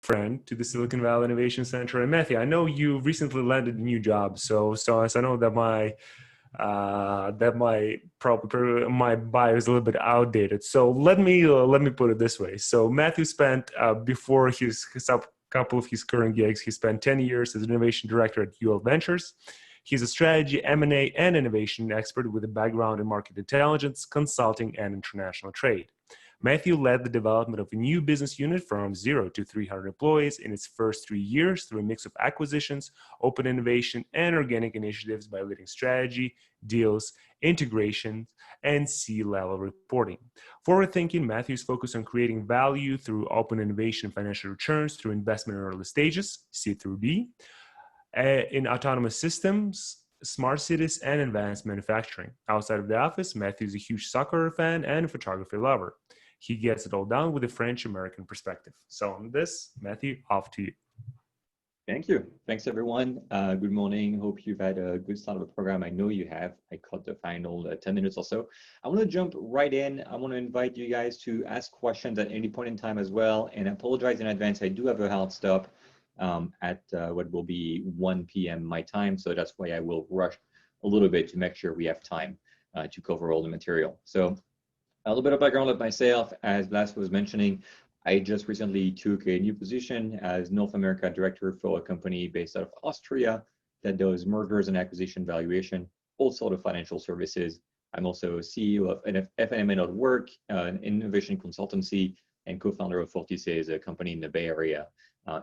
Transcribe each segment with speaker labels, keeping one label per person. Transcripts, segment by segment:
Speaker 1: friend to the Silicon Valley Innovation Center. And Matthew, I know you recently landed a new job, so as I know that my bio is a little bit outdated. So let me put it this way. So Matthew spent before his couple of his current gigs, he spent 10 years as an innovation director at UL Ventures. He's a strategy, M&A, and innovation expert with a background in market intelligence, consulting, and international trade. Matthew led the development of a new business unit from 0 to 300 employees in its first 3 years through a mix of acquisitions, open innovation, and organic initiatives by leading strategy, deals, integration, and C-level reporting. Forward-thinking, Matthew's focus on creating value through open innovation and financial returns through investment in early stages, C through B, in autonomous systems, smart cities, and advanced manufacturing. Outside of the office, Matthew's a huge soccer fan and photography lover. He gets it all down with a French-American perspective. So on this, Matthew, off to you.
Speaker 2: Thank you. Thanks, everyone. Good morning. Hope you've had a good start of the program. I know you have. I caught the final 10 minutes or so. I want to jump right in. I want to invite you guys to ask questions at any point in time as well. And I apologize in advance. I do have a hard stop at what will be 1 p.m. my time. So that's why I will rush a little bit to make sure we have time to cover all the material. So a little bit of background of myself, as Blas was mentioning, I just recently took a new position as North America director for a company based out of Austria that does mergers and acquisition valuation, all sort of financial services. I'm also CEO of FNMA.work, an innovation consultancy, and co-founder of Fortices, a company in the Bay Area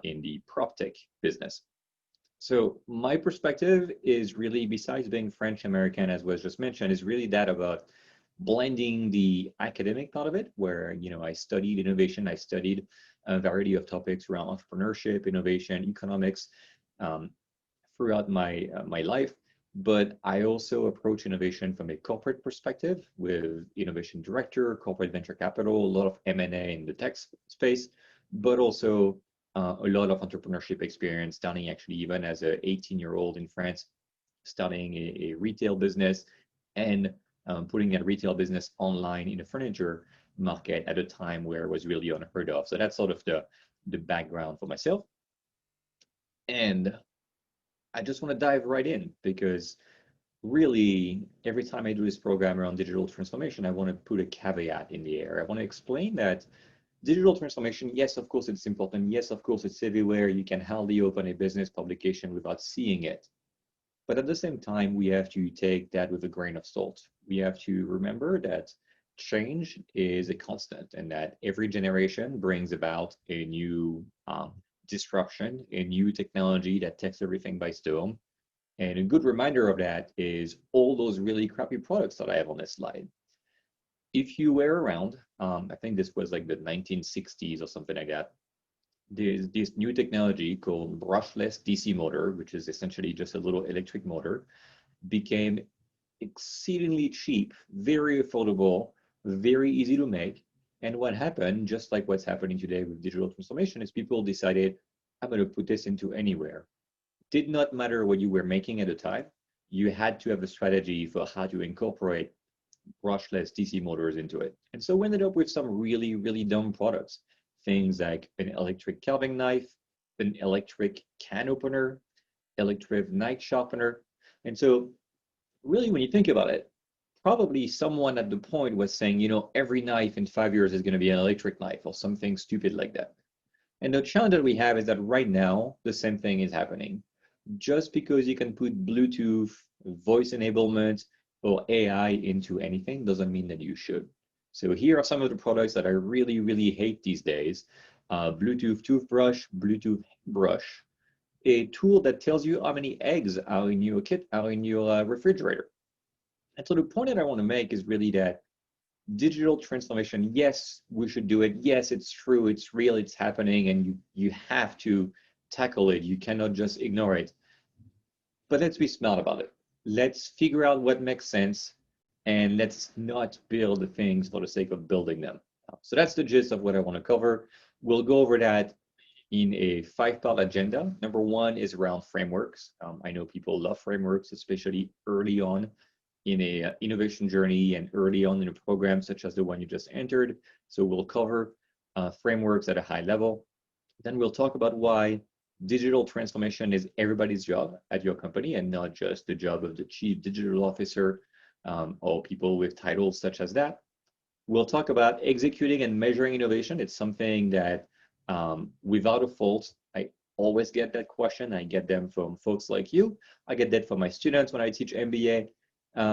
Speaker 2: in the prop tech business. So my perspective is really, besides being French American, as was just mentioned, is really that about blending the academic part of it, where I studied innovation, I studied a variety of topics around entrepreneurship, innovation, economics throughout my life. But I also approach innovation from a corporate perspective with innovation director, corporate venture capital, a lot of M&A in the tech space, but also a lot of entrepreneurship experience, starting actually even as an 18-year-old in France, starting a retail business and putting that retail business online in the furniture market at a time where it was really unheard of. So that's sort of the background for myself. And I just want to dive right in, because really every time I do this program around digital transformation, I want to put a caveat in the air. I want to explain that digital transformation, yes, of course it's important. Yes, of course it's everywhere. You can hardly open a business publication without seeing it. But at the same time, we have to take that with a grain of salt. We have to remember that change is a constant, and that every generation brings about a new disruption, a new technology that takes everything by storm. And a good reminder of that is all those really crappy products that I have on this slide. If you were around, I think this was like the 1960s or something like that, there's this new technology called brushless DC motor, which is essentially just a little electric motor, became exceedingly cheap, very affordable, very easy to make. And what happened, just like what's happening today with digital transformation, is people decided, I'm going to put this into anywhere. Did not matter what you were making at the time. You had to have a strategy for how to incorporate brushless DC motors into it. And so we ended up with some really, really dumb products. Things like an electric carving knife, an electric can opener, electric knife sharpener. And so really, when you think about it, probably someone at the point was saying, every knife in 5 years is going to be an electric knife or something stupid like that. And the challenge that we have is that right now, the same thing is happening. Just because you can put Bluetooth, voice enablement, or AI into anything doesn't mean that you should. So here are some of the products that I really, really hate these days. Bluetooth toothbrush, Bluetooth brush, a tool that tells you how many eggs are in your refrigerator. And so the point that I want to make is really that digital transformation, yes, we should do it. Yes, it's true, it's real, it's happening, and you have to tackle it. You cannot just ignore it. But let's be smart about it. Let's figure out what makes sense, and let's not build the things for the sake of building them. So that's the gist of what I want to cover. We'll go over that in a 5-part agenda. Number 1 is around frameworks. I know people love frameworks, especially early on in a innovation journey and early on in a program such as the one you just entered. So we'll cover frameworks at a high level. Then we'll talk about why digital transformation is everybody's job at your company and not just the job of the chief digital officer or people with titles such as that. We'll talk about executing and measuring innovation. It's something that without a fault, I always get that question. I get them from folks like you. I get that from my students when I teach MBA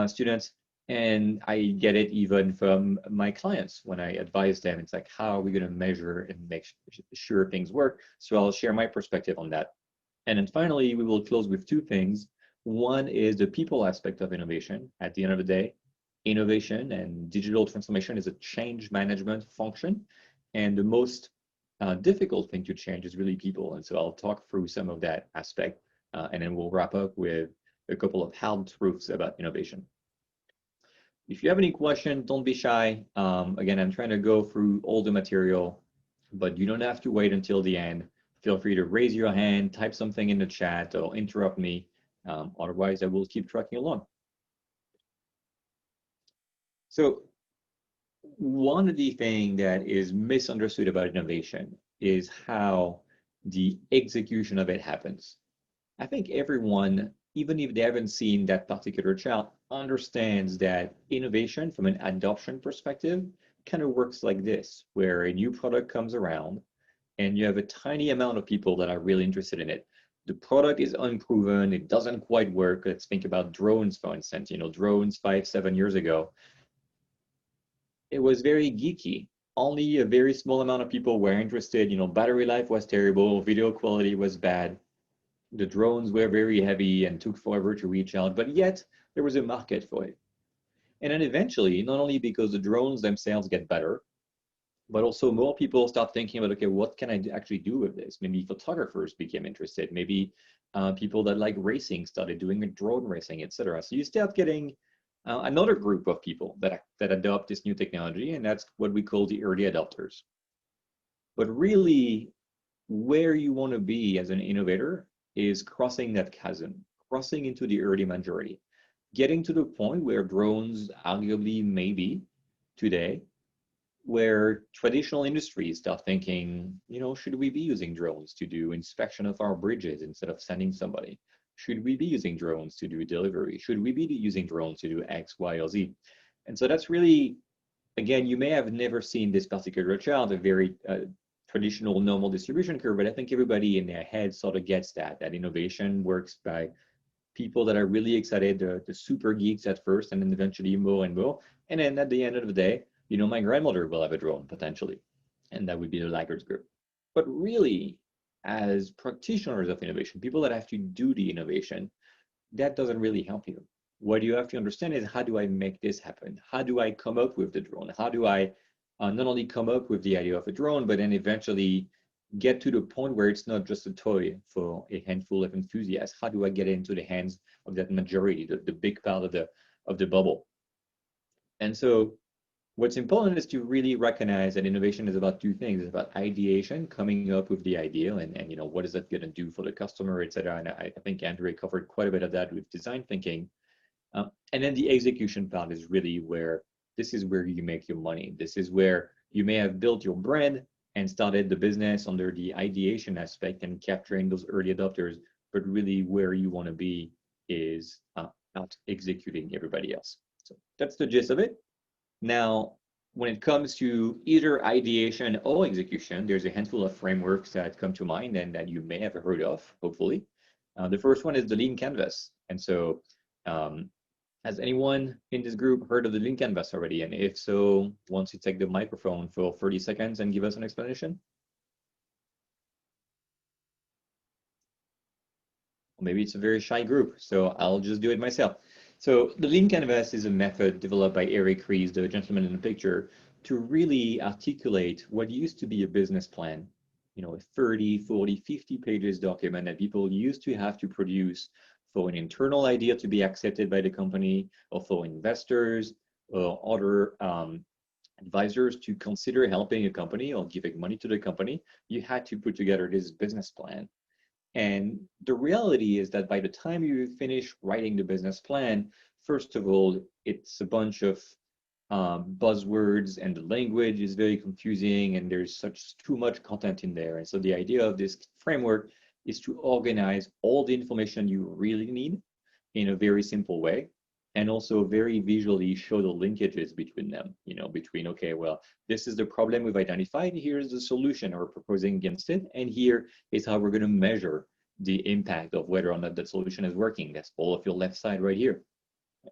Speaker 2: students. And I get it even from my clients when I advise them. It's like, how are we going to measure and make sure things work? So I'll share my perspective on that. And then finally, we will close with two things. One is the people aspect of innovation. At the end of the day, innovation and digital transformation is a change management function. And the most difficult thing to change is really people. And so I'll talk through some of that aspect, and then we'll wrap up with a couple of hard truths about innovation. If you have any questions, don't be shy. Again, I'm trying to go through all the material, but you don't have to wait until the end. Feel free to raise your hand, type something in the chat, or interrupt me. Otherwise, I will keep tracking along. So one of the things that is misunderstood about innovation is how the execution of it happens. I think everyone, even if they haven't seen that particular chart, understands that innovation from an adoption perspective kind of works like this, where a new product comes around and you have a tiny amount of people that are really interested in it. The product is unproven, it doesn't quite work. Let's think about drones, for instance. Drones 5-7 years ago, it was very geeky. Only a very small amount of people were interested. Battery life was terrible, video quality was bad. The drones were very heavy and took forever to reach out, but yet there was a market for it. And then eventually, not only because the drones themselves get better, but also more people start thinking about, okay, what can I actually do with this? Maybe photographers became interested. Maybe people that like racing started doing drone racing, etc. So you start getting another group of people that adopt this new technology, and that's what we call the early adopters. But really, where you want to be as an innovator is crossing that chasm, crossing into the early majority, getting to the point where drones arguably maybe today, where traditional industries start thinking, should we be using drones to do inspection of our bridges instead of sending somebody? Should we be using drones to do delivery? Should we be using drones to do X, Y, or Z? And so that's really, again, you may have never seen this particular chart, a very traditional normal distribution curve, but I think everybody in their head sort of gets that innovation works by people that are really excited, the super geeks at first, and then eventually more and more. And then at the end of the day, my grandmother will have a drone potentially, and that would be the laggards group. But really, as practitioners of innovation, people that have to do the innovation, that doesn't really help you. What you have to understand is, how do I make this happen? How do I come up with the drone? How do I not only come up with the idea of a drone, but then eventually get to the point where it's not just a toy for a handful of enthusiasts? How do I get into the hands of that majority, the big part of the bubble? And so what's important is to really recognize that innovation is about two things. It's about ideation, coming up with the idea, and what is that going to do for the customer, et cetera. And I think Andre covered quite a bit of that with design thinking. And then the execution part is really where you make your money. This is where you may have built your brand and started the business under the ideation aspect and capturing those early adopters, but really where you want to be is out executing everybody else. So that's the gist of it. Now, when it comes to either ideation or execution, there's a handful of frameworks that come to mind and that you may have heard of, hopefully. The first one is the lean canvas. And so has anyone in this group heard of the lean canvas already? And if so, once you take the microphone for 30 seconds and give us an explanation. Maybe it's a very shy group, so I'll just do it myself. So the lean canvas is a method developed by Eric Ries, the gentleman in the picture, to really articulate what used to be a business plan, a 30, 40, 50 pages document that people used to have to produce for an internal idea to be accepted by the company, or for investors or other advisors to consider helping a company or giving money to the company. You had to put together this business plan. And the reality is that by the time you finish writing the business plan, first of all, it's a bunch of buzzwords, and the language is very confusing, and there's too much content in there. And so the idea of this framework is to organize all the information you really need in a very simple way, and also very visually show the linkages between them, between, okay, well, this is the problem we've identified, here's the solution we're proposing against it, and here is how we're going to measure the impact of whether or not that solution is working. That's all of your left side right here.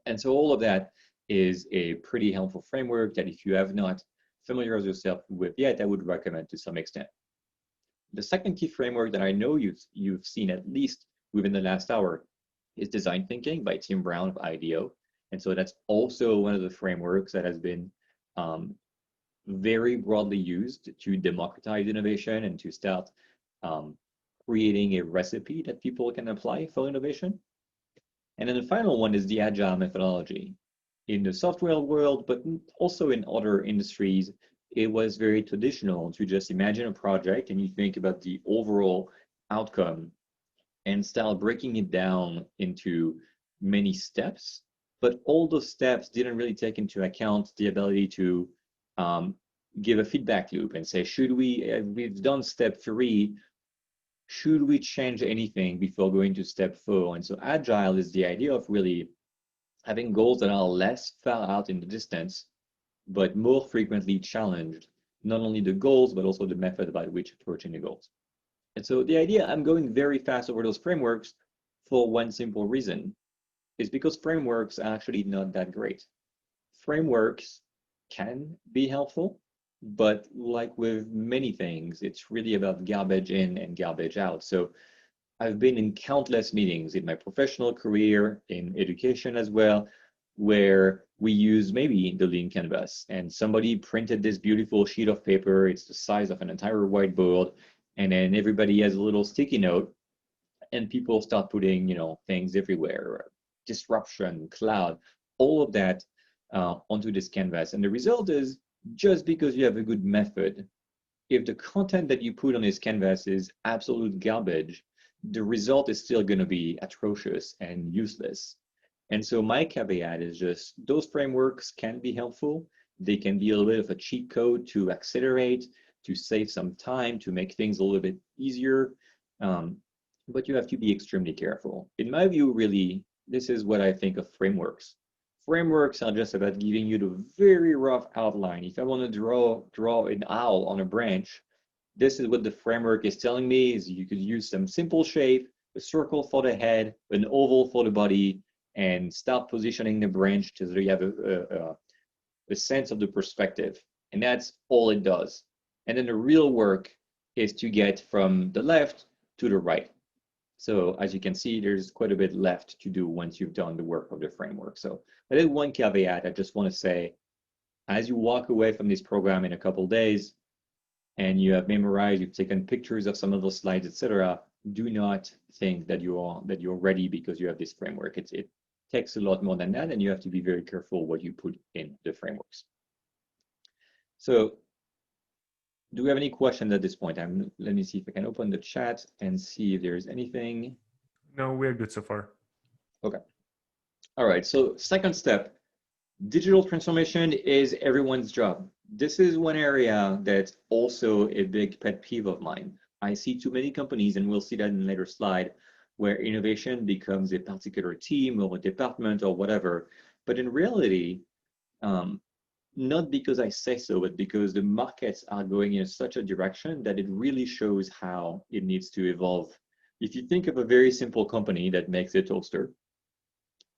Speaker 2: And so all of that is a pretty helpful framework that if you have not familiarized yourself with yet, I would recommend to some extent. The second key framework that I know you've seen at least within the last hour is design thinking by Tim Brown of IDEO. And so that's also one of the frameworks that has been very broadly used to democratize innovation and to start creating a recipe that people can apply for innovation. And then the final one is the agile methodology. In the software world, but also in other industries, it was very traditional to just imagine a project and you think about the overall outcome and start breaking it down into many steps. But all those steps didn't really take into account the ability to give a feedback loop and say, we've done step 3, should we change anything before going to step 4? And so agile is the idea of really having goals that are less far out in the distance, but more frequently challenged, not only the goals, but also the method by which approaching the goals. And so the idea, I'm going very fast over those frameworks for one simple reason, is because frameworks are actually not that great. Frameworks can be helpful, but like with many things, it's really about garbage in and garbage out. So I've been in countless meetings in my professional career, in education as well, where we use maybe the lean canvas and somebody printed this beautiful sheet of paper. It's the size of an entire whiteboard. And then everybody has a little sticky note and people start putting, things everywhere, disruption, cloud, all of that onto this canvas. And the result is just because you have a good method, if the content that you put on this canvas is absolute garbage, the result is still going to be atrocious and useless. And so my caveat is just those frameworks can be helpful. They can be a little bit of a cheat code to accelerate, to save some time, to make things a little bit easier. But you have to be extremely careful. In my view, really, this is what I think of frameworks. Frameworks are just about giving you the very rough outline. If I want to draw an owl on a branch, this is what the framework is telling me, is you could use some simple shape, a circle for the head, an oval for the body, and start positioning the branch so you have a sense of the perspective. And that's all it does. And then the real work is to get from the left to the right. So as you can see, there's quite a bit left to do once you've done the work of the framework. So that is one caveat I just want to say. As you walk away from this program in a couple of days, and you have memorized, you've taken pictures of some of those slides, etc., do not think that you're ready because you have this framework. It takes a lot more than that, and you have to be very careful what you put in the frameworks. So do we have any questions at this point? Let me see if I can open the chat and see if there's anything.
Speaker 1: No, we're good so far.
Speaker 2: Okay. All right, so second step, digital transformation is everyone's job. This is one area that's also a big pet peeve of mine. I see too many companies, and we'll see that in a later slide, where innovation becomes a particular team or a department or whatever. But in reality, not because I say so, but because the markets are going in such a direction that it really shows how it needs to evolve. If you think of a very simple company that makes a toaster,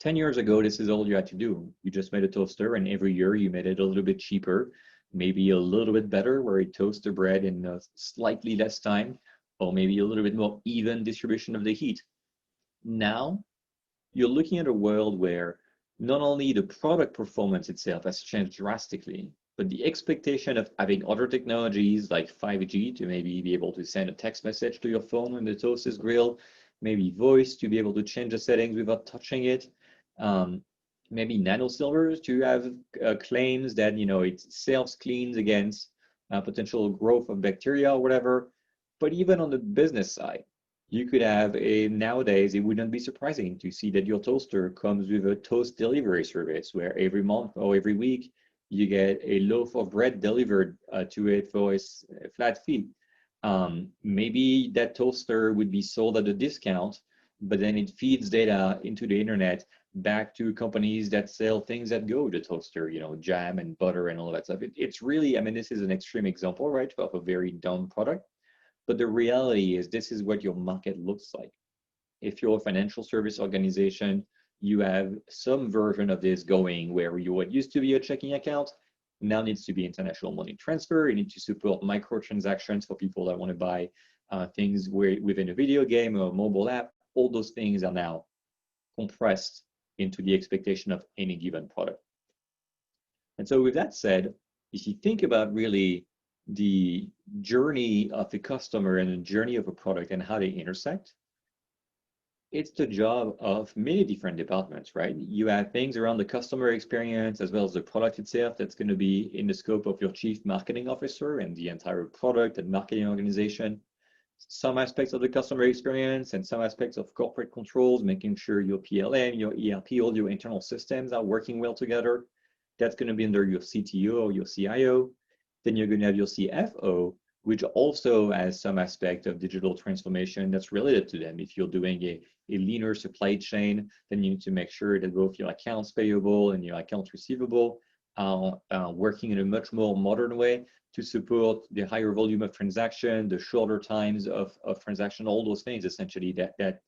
Speaker 2: 10 years ago, this is all you had to do. You just made a toaster, and every year you made it a little bit cheaper, maybe a little bit better, where it toasts the bread in slightly less time, or maybe a little bit more even distribution of the heat. Now, you're looking at a world where not only the product performance itself has changed drastically, but the expectation of having other technologies like 5G to maybe be able to send a text message to your phone when the toast is grilled, maybe voice to be able to change the settings without touching it, maybe nanosilvers to have claims that it self-cleans against potential growth of bacteria or whatever. But even on the business side, you could have nowadays, it wouldn't be surprising to see that your toaster comes with a toast delivery service where every month or every week you get a loaf of bread delivered to it for a flat fee. Maybe that toaster would be sold at a discount, but then it feeds data into the internet back to companies that sell things that go with the toaster, you know, jam and butter and all that stuff. It's really, I mean, this is an extreme example, right, of a very dumb product. But the reality is this is what your market looks like. If you're a financial service organization, you have some version of this going where what used to be a checking account now needs to be international money transfer. You need to support microtransactions for people that want to buy things within a video game or a mobile app. All those things are now compressed into the expectation of any given product. And so with that said, if you think about really the journey of the customer and the journey of a product and how they intersect, it's the job of many different departments, right? You have things around the customer experience as well as the product itself that's going to be in the scope of your chief marketing officer and the entire product and marketing organization. Some aspects of the customer experience and some aspects of corporate controls, making sure your PLM, your ERP, all your internal systems are working well together. That's going to be under your CTO or your CIO. Then you're going to have your CFO, which also has some aspect of digital transformation that's related to them. If you're doing a leaner supply chain, then you need to make sure that both your accounts payable and your accounts receivable are working in a much more modern way to support the higher volume of transaction, the shorter times of transaction, all those things essentially that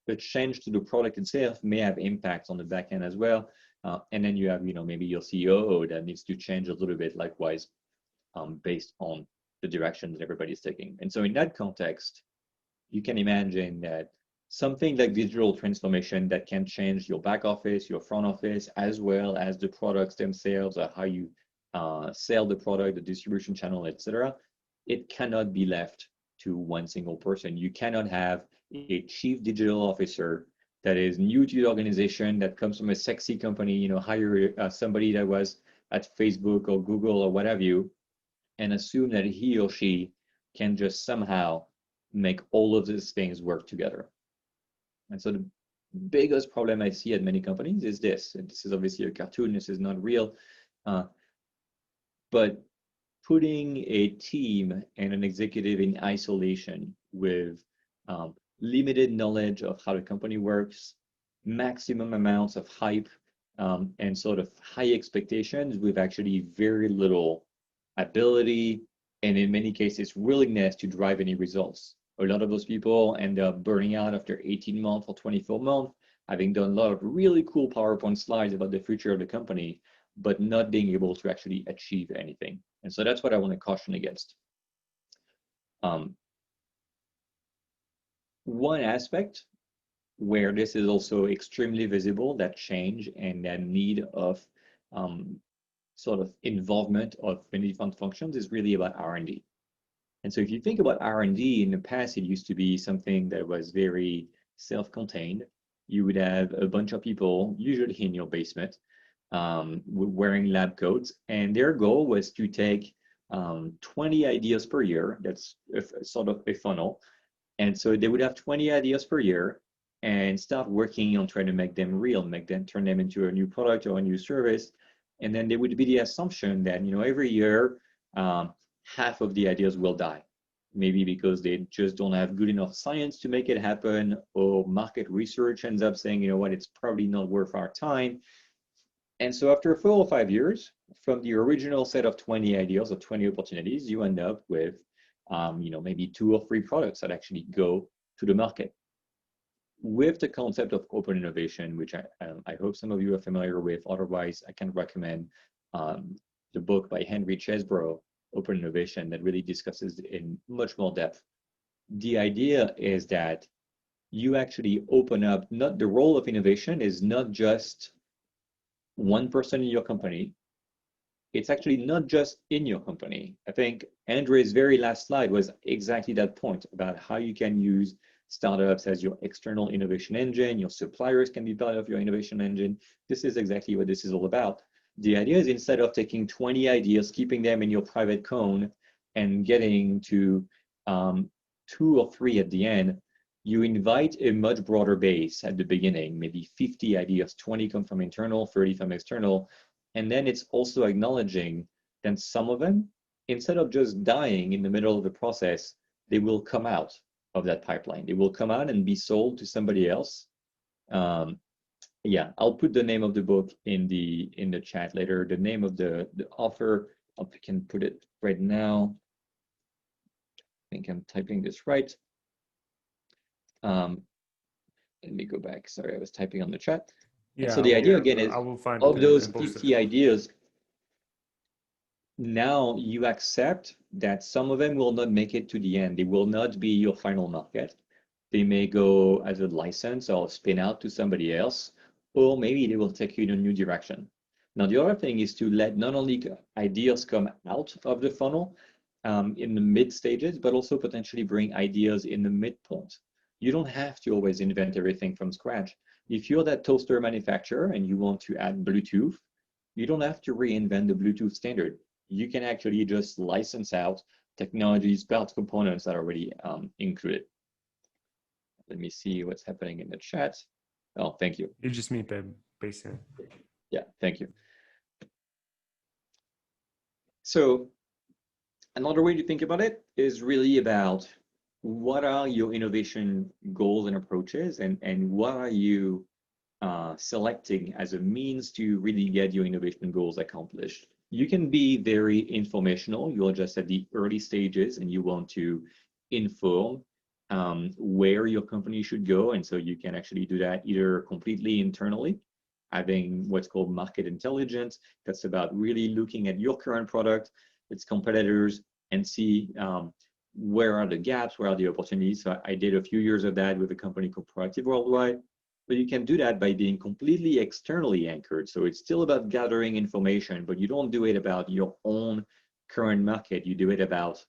Speaker 2: the change to the product itself may have impact on the back end as well. And then you have, you know, maybe your COO that needs to change a little bit likewise based on the direction that everybody's taking. And so in that context, you can imagine that something like digital transformation that can change your back office, your front office, as well as the products themselves, or how you sell the product, the distribution channel, etc. It cannot be left to one single person. You cannot have a chief digital officer that is new to the organization, that comes from a sexy company, you know, hire somebody that was at Facebook or Google or what have you, and assume that he or she can just somehow make all of these things work together. And so the biggest problem I see at many companies is this, and this is obviously a cartoon, this is not real, but putting a team and an executive in isolation with limited knowledge of how the company works, maximum amounts of hype, and sort of high expectations with actually very little ability, and in many cases, willingness to drive any results. A lot of those people end up burning out after 18 months or 24 months, having done a lot of really cool PowerPoint slides about the future of the company, but not being able to actually achieve anything. And so that's what I want to caution against. One aspect where this is also extremely visible, that change and that need of sort of involvement of many different functions, is really about R&D. And so if you think about R&D, in the past, it used to be something that was very self-contained. You would have a bunch of people, usually in your basement, wearing lab coats, and their goal was to take 20 ideas per year. That's sort of a funnel. And so they would have 20 ideas per year and start working on trying to make them real, turn them into a new product or a new service. And then there would be the assumption that, you know, every year, half of the ideas will die. Maybe because they just don't have good enough science to make it happen, or market research ends up saying, you know what, it's probably not worth our time. And so after 4 or 5 years, from the original set of 20 ideas or 20 opportunities, you end up with, you know, maybe 2 or 3 products that actually go to the market. With the concept of open innovation, which I hope some of you are familiar with, otherwise I can recommend the book by Henry Chesbrough, Open Innovation, that really discusses in much more depth. The idea is that you actually open up, not the role of innovation is not just one person in your company. It's actually not just in your company. I think Andre's very last slide was exactly that point about how you can use startups as your external innovation engine. Your suppliers can be part of your innovation engine. This is exactly what this is all about. The idea is, instead of taking 20 ideas, keeping them in your private cone and getting to 2 or 3 at the end, you invite a much broader base at the beginning, maybe 50 ideas, 20 come from internal, 30 from external, And then it's also acknowledging that some of them, instead of just dying in the middle of the process, they will come out of that pipeline. They will come out and be sold to somebody else. Yeah, I'll put the name of the book in the chat later. The name of the author, I can put it right now. I think I'm typing this right. Let me go back. Sorry, I was typing on the chat.
Speaker 1: Yeah,
Speaker 2: and so the idea again is,
Speaker 1: I will find
Speaker 2: of
Speaker 1: it
Speaker 2: those
Speaker 1: and post
Speaker 2: 50
Speaker 1: it.
Speaker 2: ideas, now you accept that some of them will not make it to the end. They will not be your final market. They may go as a license or spin out to somebody else, or maybe they will take you in a new direction. Now, the other thing is to let not only ideas come out of the funnel in the mid stages, but also potentially bring ideas in the midpoint. You don't have to always invent everything from scratch. If you're that toaster manufacturer and you want to add Bluetooth, you don't have to reinvent the Bluetooth standard. You can actually just license out technologies, parts, components that are already included. Let me see what's happening in the chat. Oh, thank you.
Speaker 1: You just me, basically.
Speaker 2: Yeah, thank you. So another way to think about it is really about what are your innovation goals and approaches, and what are you selecting as a means to really get your innovation goals accomplished. You can be very informational. You're just at the early stages and you want to inform where your company should go. And so you can actually do that either completely internally, having what's called market intelligence. That's about really looking at your current product, its competitors, and see where are the gaps, where are the opportunities. So I did a few years of that with a company called Proactive Worldwide. But you can do that by being completely externally anchored. So it's still about gathering information, but you don't do it about your own current market. You do it about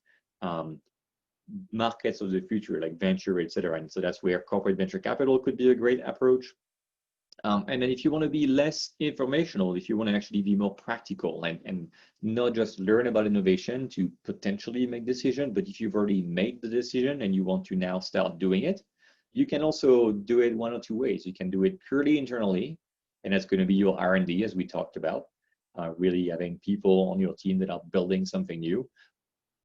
Speaker 2: markets of the future, like venture, et cetera. And so that's where corporate venture capital could be a great approach. And then if you want to be less informational, if you want to actually be more practical and not just learn about innovation to potentially make decision, but if you've already made the decision and you want to now start doing it, you can also do it one or two ways. You can do it purely internally, and that's going to be your R&D, as we talked about, really having people on your team that are building something new.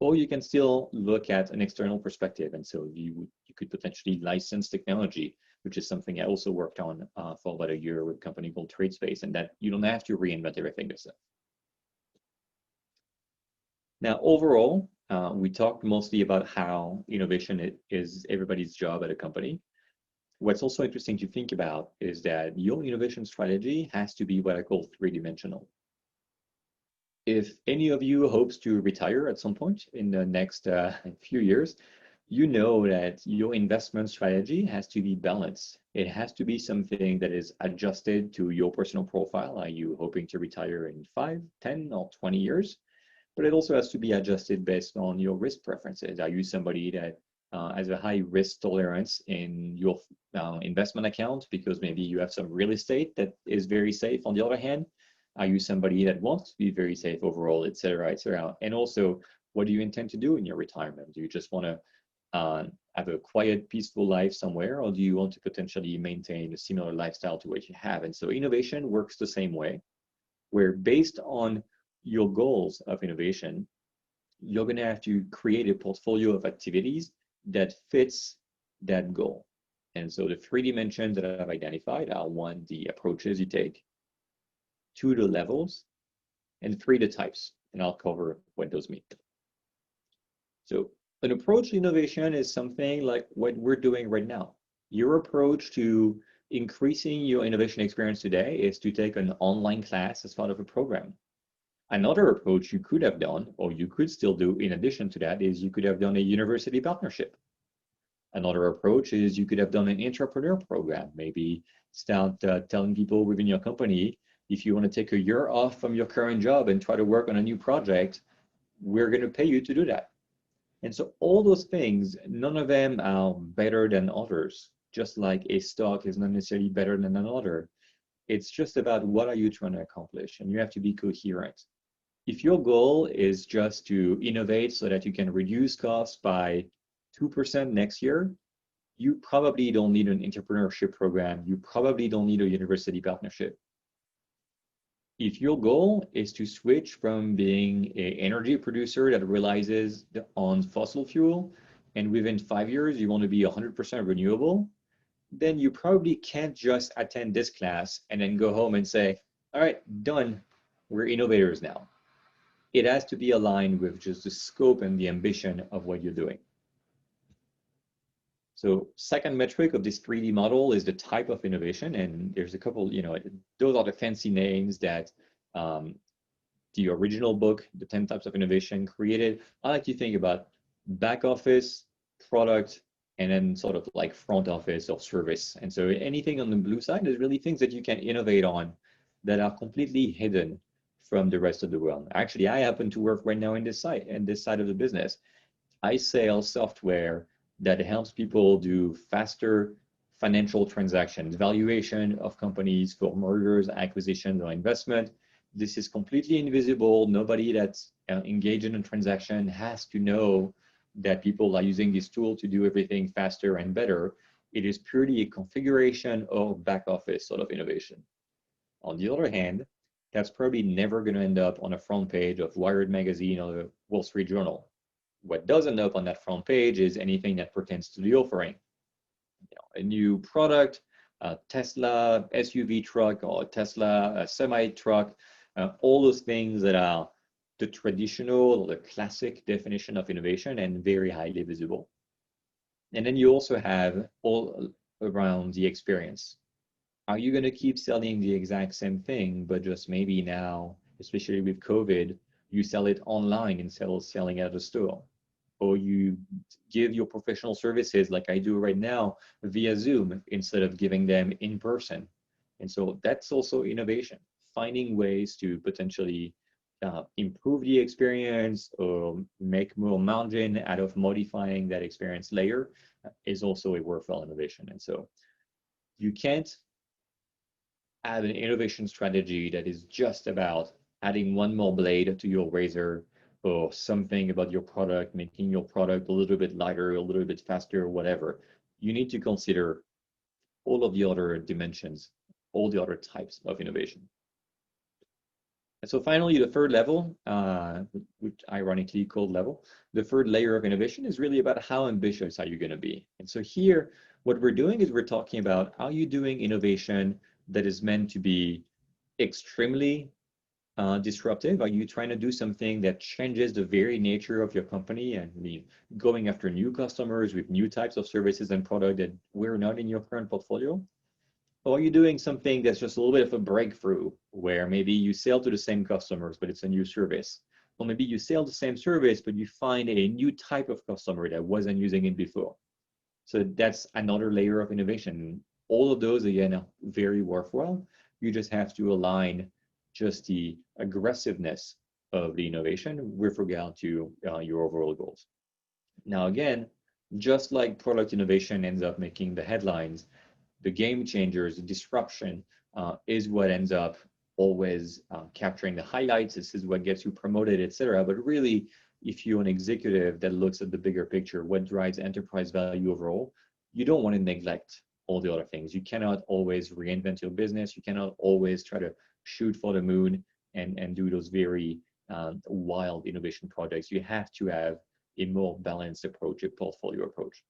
Speaker 2: Or you can still look at an external perspective, and so you could potentially license technology, which is something I also worked on for about a year with a company called TradeSpace, and that you don't have to reinvent everything yourself. Now, overall, we talked mostly about how innovation is everybody's job at a company. What's also interesting to think about is that your innovation strategy has to be what I call three-dimensional. If any of you hopes to retire at some point in the next few years, you know that your investment strategy has to be balanced. It has to be something that is adjusted to your personal profile. Are you hoping to retire in 5, 10, or 20 years? But it also has to be adjusted based on your risk preferences. Are you somebody that has a high risk tolerance in your investment account because maybe you have some real estate that is very safe on the other hand? Are you somebody that wants to be very safe overall, et cetera, et cetera? And also, what do you intend to do in your retirement? Do you just want to have a quiet, peaceful life somewhere, or do you want to potentially maintain a similar lifestyle to what you have? And so innovation works the same way, where based on your goals of innovation, you're going to have to create a portfolio of activities that fits that goal. And so the 3 dimensions that I've identified are 1, the approaches you take, 2, the levels, and 3, the types. And I'll cover what those mean. So an approach to innovation is something like what we're doing right now. Your approach to increasing your innovation experience today is to take an online class as part of a program. Another approach you could have done, or you could still do in addition to that, is you could have done a university partnership. Another approach is you could have done an entrepreneur program. Maybe start telling people within your company, if you want to take a year off from your current job and try to work on a new project, we're going to pay you to do that. And so all those things, none of them are better than others, just like a stock is not necessarily better than another. It's just about what are you trying to accomplish, and you have to be coherent. If your goal is just to innovate so that you can reduce costs by 2% next year, you probably don't need an entrepreneurship program. You probably don't need a university partnership. If your goal is to switch from being an energy producer that relies on fossil fuel, and within 5 years you want to be 100% renewable, then you probably can't just attend this class and then go home and say, all right, done, we're innovators now. It has to be aligned with just the scope and the ambition of what you're doing. So second metric of this 3D model is the type of innovation. And there's a couple, those are the fancy names that the original book, The 10 Types of Innovation, created. I like to think about back office, product, and then sort of like front office or service. And so anything on the blue side is really things that you can innovate on that are completely hidden from the rest of the world. Actually, I happen to work right now in this side of the business. I sell software that helps people do faster financial transactions, valuation of companies for mergers, acquisitions, or investment. This is completely invisible. Nobody that's engaged in a transaction has to know that people are using this tool to do everything faster and better. It is purely a configuration or back office sort of innovation. On the other hand, that's probably never going to end up on a front page of Wired magazine or the Wall Street Journal. What does end up on that front page is anything that pertains to the offering. A new product, a Tesla SUV truck or a Tesla semi truck, all those things that are the traditional or the classic definition of innovation and very highly visible. And then you also have all around the experience. Are you going to keep selling the exact same thing, but just maybe now, especially with COVID, you sell it online instead of selling it at a store? Or you give your professional services like I do right now via Zoom instead of giving them in person. And so that's also innovation, finding ways to potentially improve the experience or make more margin out of modifying that experience layer is also a worthwhile innovation. And so you can't have an innovation strategy that is just about adding one more blade to your razor or something about your product, making your product a little bit lighter, a little bit faster, whatever. You need to consider all of the other dimensions, all the other types of innovation. And so finally, the third level, which ironically called level, the third layer of innovation is really about how ambitious are you going to be. And so here, what we're doing is we're talking about, are you doing innovation that is meant to be extremely disruptive? Are you trying to do something that changes the very nature of your company and going after new customers with new types of services and product that were not in your current portfolio? Or are you doing something that's just a little bit of a breakthrough where maybe you sell to the same customers, but it's a new service? Or maybe you sell the same service, but you find a new type of customer that wasn't using it before. So that's another layer of innovation. All of those, again, are very worthwhile. You just have to align just the aggressiveness of the innovation with regard to your overall goals. Now, again, just like product innovation ends up making the headlines, the game changers, the disruption is what ends up always capturing the highlights. This is what gets you promoted, et cetera. But really, if you're an executive that looks at the bigger picture, what drives enterprise value overall, you don't want to neglect all the other things. You cannot always reinvent your business. You cannot always try to shoot for the moon and do those very wild innovation projects. You have to have a more balanced approach, a portfolio approach.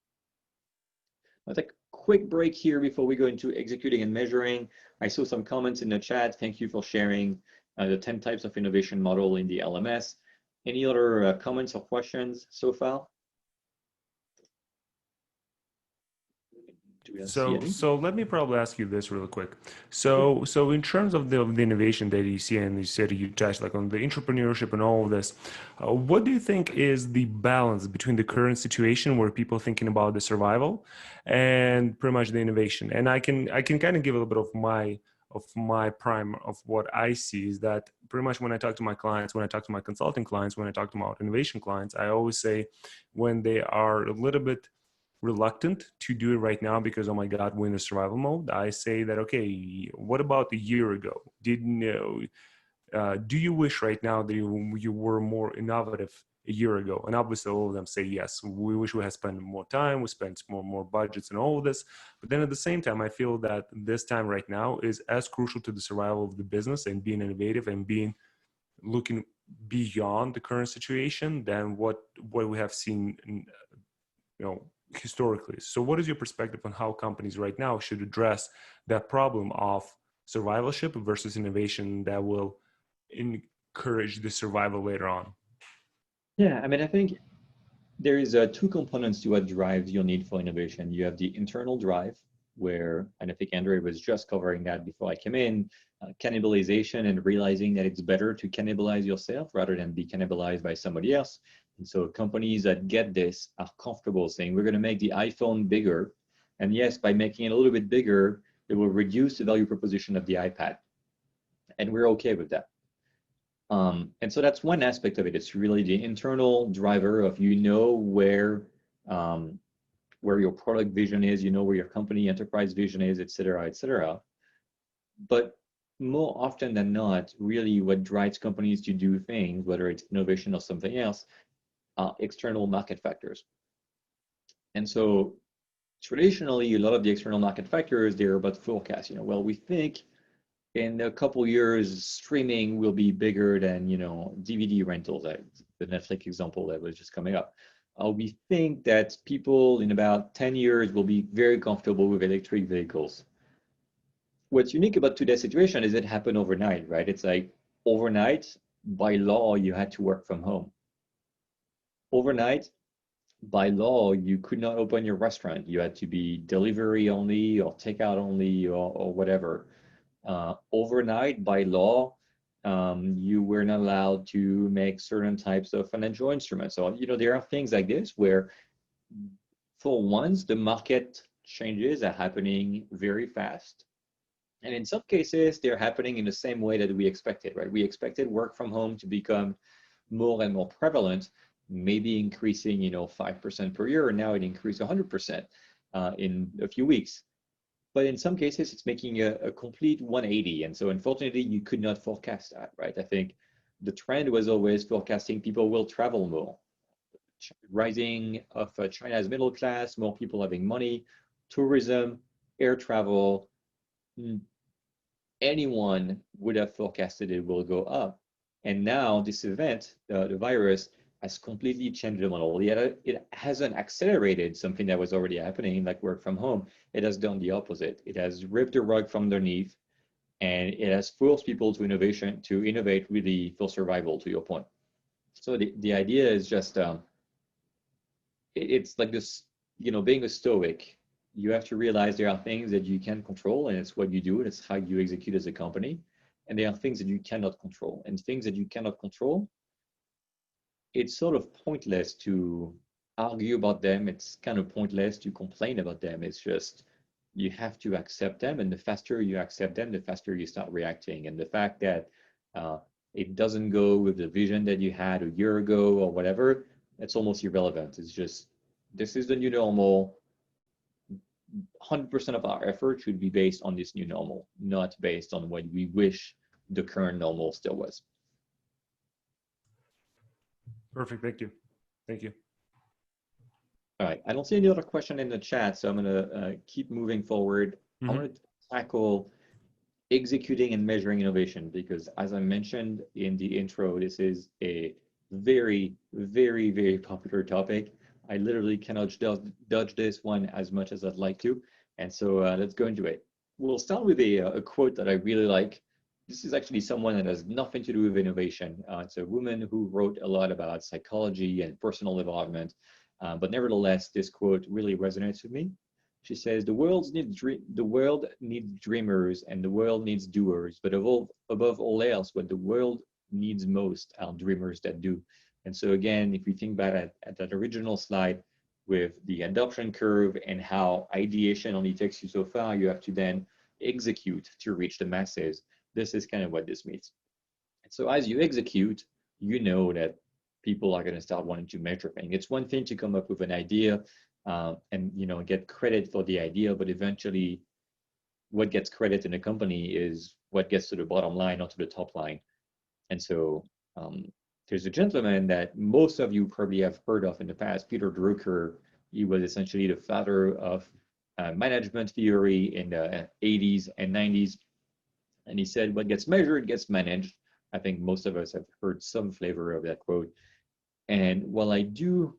Speaker 2: I'll take a quick break here before we go into executing and measuring. I saw some comments in the chat. Thank you for sharing the 10 types of innovation model in the LMS. Any other comments or questions so far?
Speaker 1: So let me probably ask you this real quick. So in terms of the innovation that you see, and you said you touched like on the entrepreneurship and all of this, what do you think is the balance between the current situation where people are thinking about the survival and pretty much the innovation? And I can kind of give a little bit of my prime of what I see is that pretty much when I talk to my clients, when I talk to my consulting clients, when I talk to my innovation clients, I always say when they are a little bit reluctant to do it right now because, oh my God, we're in a survival mode, I say that, okay, what about a year ago? Do you wish right now that you were more innovative a year ago? And obviously all of them say, yes, we wish we had spent more time, we spent more budgets and all of this. But then at the same time, I feel that this time right now is as crucial to the survival of the business and being innovative and looking beyond the current situation than what we have seen, historically. So what is your perspective on how companies right now should address that problem of survivalship versus innovation that will encourage the survival later on?
Speaker 2: Yeah, I mean, I think there is two components to what drives your need for innovation. You have the internal drive, where, and I think Andre was just covering that before I came in, cannibalization and realizing that it's better to cannibalize yourself rather than be cannibalized by somebody else. And so companies that get this are comfortable saying, we're going to make the iPhone bigger. And yes, by making it a little bit bigger, it will reduce the value proposition of the iPad. And we're okay with that. And so that's one aspect of it. It's really the internal driver of, where your product vision is, where your company enterprise vision is, et cetera, et cetera. But more often than not, really what drives companies to do things, whether it's innovation or something else, are external market factors. And so traditionally, a lot of the external market factors, they're about forecast. Well, we think in a couple years, streaming will be bigger than, DVD rentals, the Netflix example that was just coming up. We think that people in about 10 years will be very comfortable with electric vehicles. What's unique about today's situation is it happened overnight, right? It's like overnight, by law, you had to work from home. Overnight, by law, you could not open your restaurant. You had to be delivery only or takeout only or whatever. Overnight, by law, you were not allowed to make certain types of financial instruments. So, there are things like this where, for once, the market changes are happening very fast. And in some cases, they're happening in the same way that we expected, right? We expected work from home to become more and more prevalent, maybe increasing, 5% per year. And now it increased 100% in a few weeks. But in some cases, it's making a complete 180. And so unfortunately, you could not forecast that, right? I think the trend was always forecasting people will travel more. Rising of China's middle class, more people having money, tourism, air travel. Anyone would have forecasted it will go up. And now this event, the virus, has completely changed the model. It hasn't accelerated something that was already happening, like work from home. It has done the opposite. It has ripped the rug from underneath, and it has forced people to innovate really for survival, to your point. So the idea is just, it's like this, being a stoic, you have to realize there are things that you can control, and it's what you do, and it's how you execute as a company. And there are things that you cannot control. And things that you cannot control, it's sort of pointless to argue about them. It's kind of pointless to complain about them. It's just, you have to accept them. And the faster you accept them, the faster you start reacting. And the fact that it doesn't go with the vision that you had a year ago or whatever, it's almost irrelevant. It's just, this is the new normal. 100% of our effort should be based on this new normal, not based on what we wish the current normal still was.
Speaker 1: Perfect. Thank you. Thank you.
Speaker 2: All right. I don't see any other question in the chat, so I'm going to keep moving forward. I want to tackle executing and measuring innovation because, as I mentioned in the intro, this is a very, very, very popular topic. I literally cannot dodge this one as much as I'd like to. And so let's go into it. We'll start with a quote that I really like. This is actually someone that has nothing to do with innovation. It's a woman who wrote a lot about psychology and personal development. But nevertheless, this quote really resonates with me. She says, the world needs dreamers and the world needs doers. But above all else, what the world needs most are dreamers that do. And so again, if we think back at that original slide with the adoption curve and how ideation only takes you so far, you have to then execute to reach the masses. This is kind of what this means. And so as you execute, you know that people are going to start wanting to measure things. It's one thing to come up with an idea and get credit for the idea, but eventually what gets credit in a company is what gets to the bottom line, not to the top line. And so there's a gentleman that most of you probably have heard of in the past, Peter Drucker. He was essentially the father of management theory in the 80s and 90s. And he said, what gets measured gets managed. I think most of us have heard some flavor of that quote. And while I do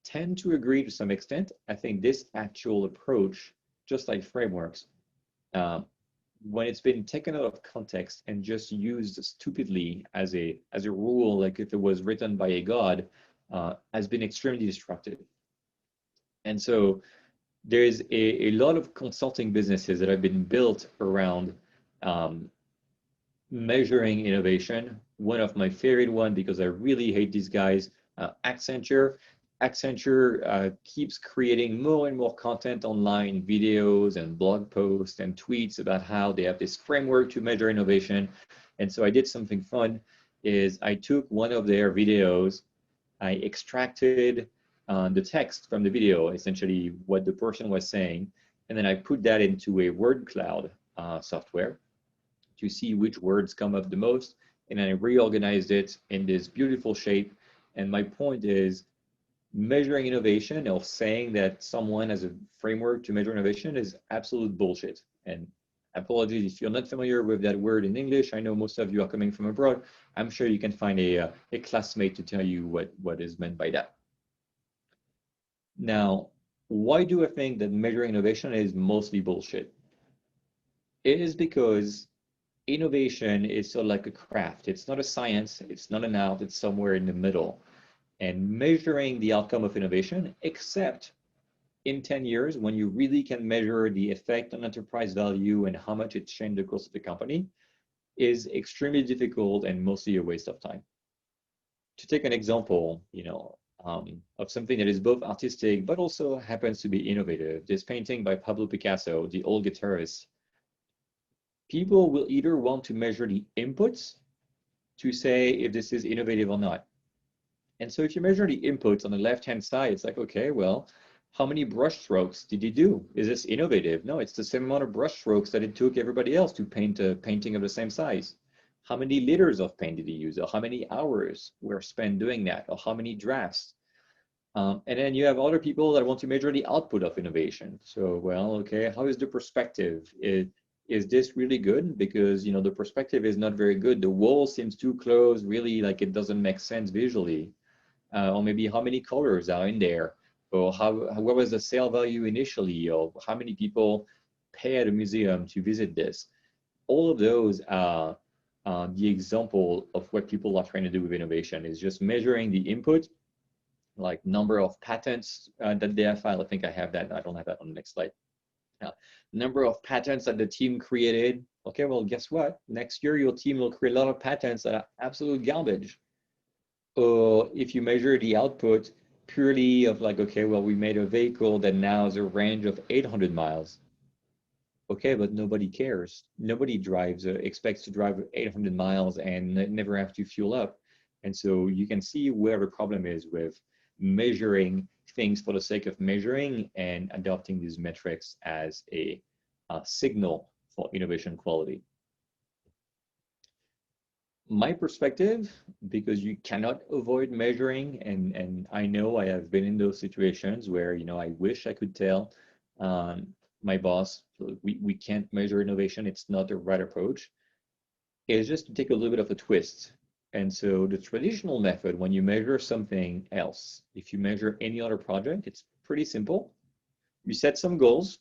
Speaker 2: tend to agree to some extent, I think this actual approach, just like frameworks, when it's been taken out of context and just used stupidly as a rule, like if it was written by a god, has been extremely destructive. And so there's a lot of consulting businesses that have been built around measuring innovation. One of my favorite one, because I really hate these guys, Accenture. Accenture keeps creating more and more content online, videos and blog posts and tweets about how they have this framework to measure innovation. And so I did something fun, is I took one of their videos, I extracted the text from the video, essentially what the person was saying, and then I put that into a word cloud software to see which words come up the most, and then I reorganized it in this beautiful shape. And my point is, measuring innovation or saying that someone has a framework to measure innovation is absolute bullshit. And apologies if you're not familiar with that word in English. I know most of you are coming from abroad. I'm sure you can find a classmate to tell you what is meant by that. Now, why do I think that measuring innovation is mostly bullshit? It is because innovation is sort of like a craft. It's not a science, it's not an art, it's somewhere in the middle. And measuring the outcome of innovation, except in 10 years, when you really can measure the effect on enterprise value and how much it changed the course of the company, is extremely difficult and mostly a waste of time. To take an example, of something that is both artistic but also happens to be innovative, this painting by Pablo Picasso, The Old Guitarist. People will either want to measure the inputs to say if this is innovative or not. And so if you measure the inputs on the left-hand side, it's like, okay, well, how many brush strokes did you do? Is this innovative? No, it's the same amount of brush strokes that it took everybody else to paint a painting of the same size. How many liters of paint did he use? Or how many hours were spent doing that? Or how many drafts? And then you have other people that want to measure the output of innovation. So, well, okay, how is the perspective? Is this really good? Because, the perspective is not very good. The wall seems too close, really, like it doesn't make sense visually. Or maybe how many colors are in there, or what was the sale value initially, or how many people pay at a museum to visit this. All of those are the example of what people are trying to do with innovation, is just measuring the input, like number of patents that they have filed. I think I have that. I don't have that on the next slide. Number of patents that the team created. Okay, well, guess what? Next year, your team will create a lot of patents that are absolute garbage. Or if you measure the output purely of like, okay, well, we made a vehicle that now has a range of 800 miles. Okay, but nobody cares. Nobody expects to drive 800 miles and never have to fuel up. And so you can see where the problem is with measuring things for the sake of measuring and adopting these metrics as a signal for innovation quality. My perspective, because you cannot avoid measuring, and I know I have been in those situations where, I wish I could tell my boss, we can't measure innovation, it's not the right approach, is just to take a little bit of a twist. And so the traditional method, when you measure something else, if you measure any other project, it's pretty simple. You set some goals,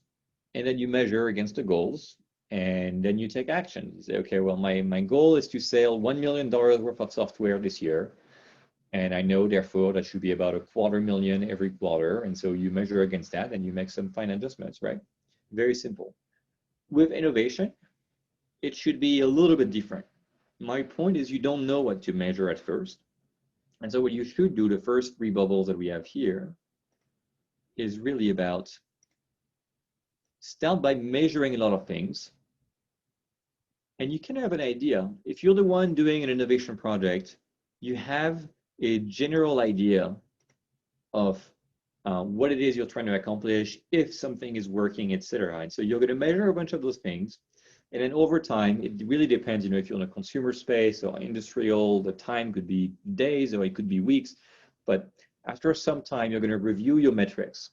Speaker 2: and then you measure against the goals. And then you take action. You say, okay, well, my goal is to sell $1 million worth of software this year. And I know, therefore, that should be about $250,000 every quarter. And so you measure against that and you make some fine adjustments, right? Very simple. With innovation, it should be a little bit different. My point is, you don't know what to measure at first. And so what you should do, the first 3 bubbles that we have here, is really about start by measuring a lot of things. And you can have an idea. If you're the one doing an innovation project, you have a general idea of what it is you're trying to accomplish, if something is working, etc. And so you're going to measure a bunch of those things. And then over time, it really depends, you know, if you're in a consumer space or industrial, the time could be days or it could be weeks. But after some time, you're going to review your metrics.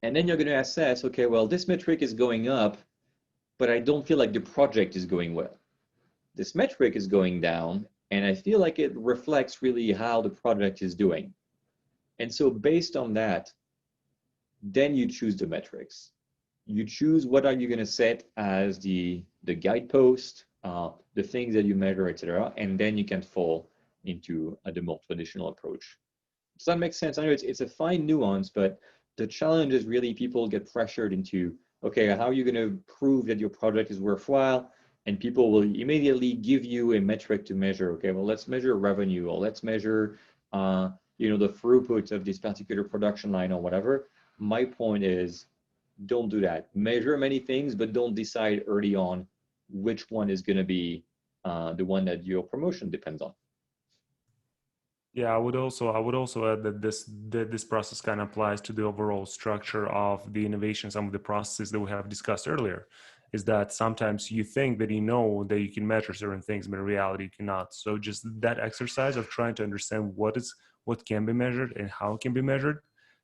Speaker 2: And then you're going to assess, okay, well, this metric is going up, but I don't feel like the project is going well. This metric is going down, and I feel like it reflects really how the project is doing. And so based on that, then you choose the metrics. You choose what are you going to set as the guidepost, the things that you measure, etc. And then you can fall into the more traditional approach. Does that make sense? I know it's a fine nuance, but the challenge is really people get pressured into, okay, how are you going to prove that your project is worthwhile? And people will immediately give you a metric to measure. Okay, well, let's measure revenue, or let's measure, you know, the throughput of this particular production line or whatever. My point is, don't do that. Measure many things, but don't decide early on which one is going to be the one that your promotion depends on.
Speaker 1: Yeah, I would also add that this process kind of applies to the overall structure of the innovation. Some of the processes that we have discussed earlier is that sometimes you think that you know that you can measure certain things, but in reality you cannot. So just that exercise of trying to understand what can be measured and how it can be measured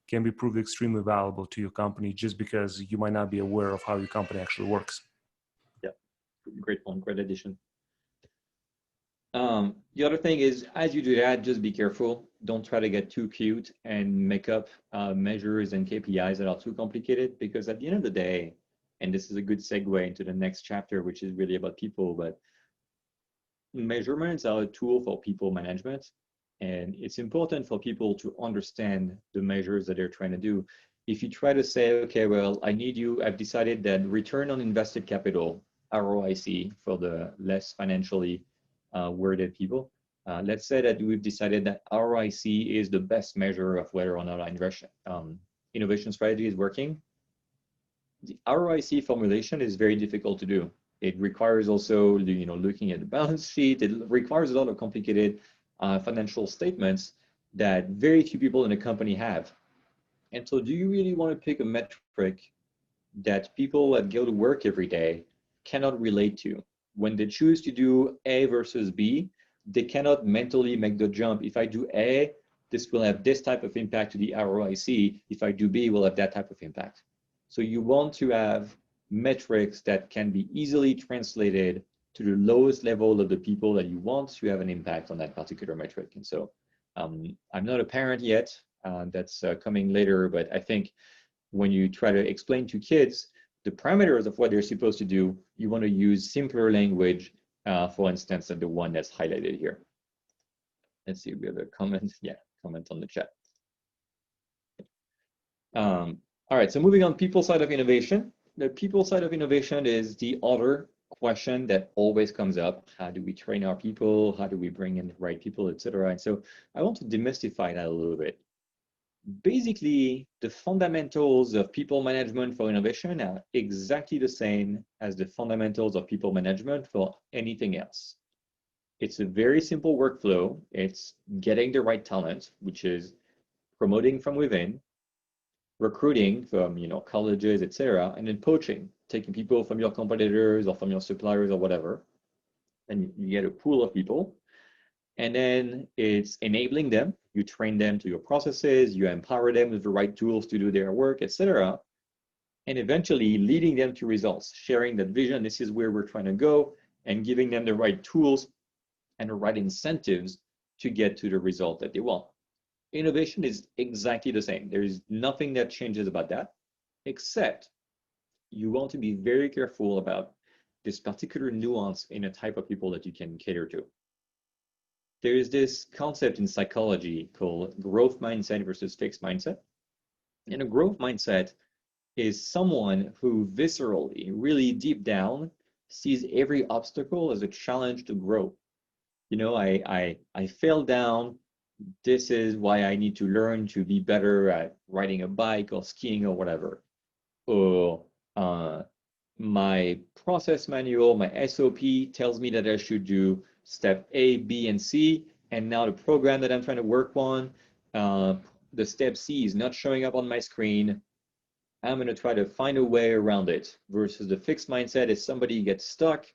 Speaker 1: can be proved extremely valuable to your company, just because you might not be aware of how your company actually works.
Speaker 2: Yeah, great point, great addition. The other thing is, as you do that, just be careful. Don't try to get too cute and make up measures and KPIs that are too complicated, because at the end of the day, and this is a good segue into the next chapter, which is really about people, but measurements are a tool for people management. And it's important for people to understand the measures that they're trying to do. If you try to say, okay, well, I've decided that return on invested capital, ROIC, for the less financially worded people, let's say that we've decided that ROIC is the best measure of whether or not our innovation strategy is working. The ROIC formulation is very difficult to do. It requires also, you know, looking at the balance sheet. It requires a lot of complicated financial statements that very few people in a company have. And so do you really want to pick a metric that people that go to work every day cannot relate to? When they choose to do A versus B, they cannot mentally make the jump. If I do A, this will have this type of impact to the ROIC. If I do B, it will have that type of impact. So you want to have metrics that can be easily translated to the lowest level of the people that you want to have an impact on that particular metric. And so I'm not a parent yet. That's coming later, but I think when you try to explain to kids the parameters of what they're supposed to do, you want to use simpler language, for instance, than the one that's highlighted here. Let's see if we have a comment. Yeah, comment on the chat. All right, so moving on, people side of innovation. The people side of innovation is the other question that always comes up. How do we train our people? How do we bring in the right people, etc.? And so I want to demystify that a little bit. Basically, the fundamentals of people management for innovation are exactly the same as the fundamentals of people management for anything else. It's a very simple workflow. It's getting the right talent, which is promoting from within, recruiting from, you know, colleges, etc., and then poaching, taking people from your competitors or from your suppliers or whatever, and you get a pool of people. And then it's enabling them. You train them to your processes, you empower them with the right tools to do their work, etc. And eventually leading them to results, sharing that vision, this is where we're trying to go, and giving them the right tools and the right incentives to get to the result that they want. Innovation is exactly the same. There is nothing that changes about that, except you want to be very careful about this particular nuance in a type of people that you can cater to. There is this concept in psychology called growth mindset versus fixed mindset. And a growth mindset is someone who viscerally, really deep down, sees every obstacle as a challenge to grow. You know, I fell down. This is why I need to learn to be better at riding a bike or skiing or whatever. Or my process manual, my SOP tells me that I should do step A, B, and C. And now the program that I'm trying to work on, the step C is not showing up on my screen. I'm going to try to find a way around it, versus the fixed mindset is somebody gets stuck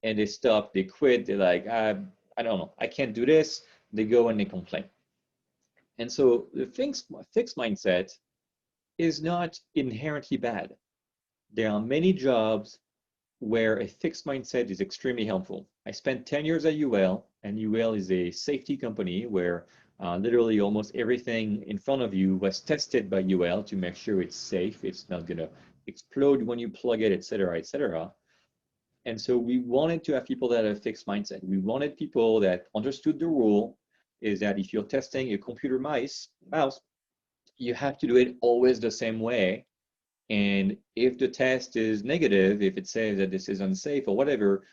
Speaker 2: and they stop, they quit, they're like, I don't know, I can't do this. They go and they complain. And so the fixed mindset is not inherently bad. There are many jobs where a fixed mindset is extremely helpful. I spent 10 years at UL, and UL is a safety company where literally almost everything in front of you was tested by UL to make sure it's safe, it's not going to explode when you plug it, et cetera, et cetera. And so we wanted to have people that have a fixed mindset. We wanted people that understood the rule is that if you're testing a computer mouse, you have to do it always the same way. And if the test is negative, if it says that this is unsafe or whatever,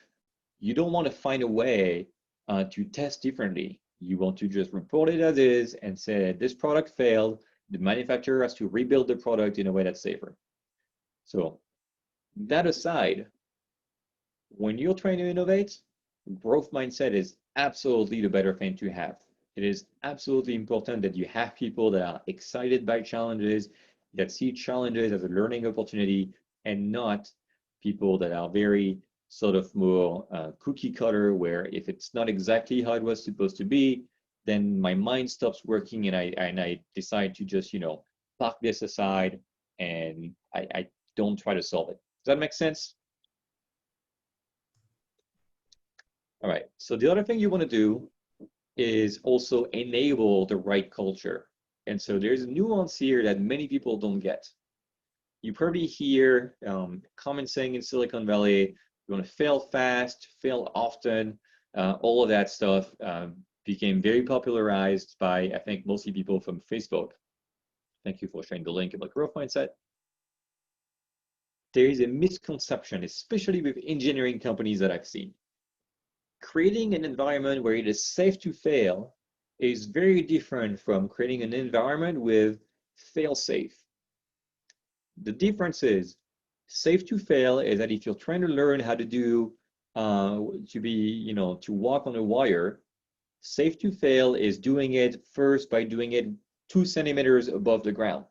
Speaker 2: you don't want to find a way to test differently. You want to just report it as is and say this product failed. The manufacturer has to rebuild the product in a way that's safer. So that aside, when you're trying to innovate, growth mindset is absolutely the better thing to have. It is absolutely important that you have people that are excited by challenges, that see challenges as a learning opportunity, and not people that are very sort of more cookie cutter, where if it's not exactly how it was supposed to be, then my mind stops working and I decide to just, park this aside and I don't try to solve it. Does that make sense? All right, so the other thing you want to do is also enable the right culture. And so there's a nuance here that many people don't get. You probably hear common saying in Silicon Valley, you want to fail fast, fail often, all of that stuff became very popularized by, I think, mostly people from Facebook. Thank you for sharing the link about growth mindset. There is a misconception, especially with engineering companies that I've seen. Creating an environment where it is safe to fail is very different from creating an environment with fail-safe. The difference is safe to fail is that if you're trying to learn how to do, to walk on a wire, safe to fail is doing it first by doing it 2 centimeters above the ground.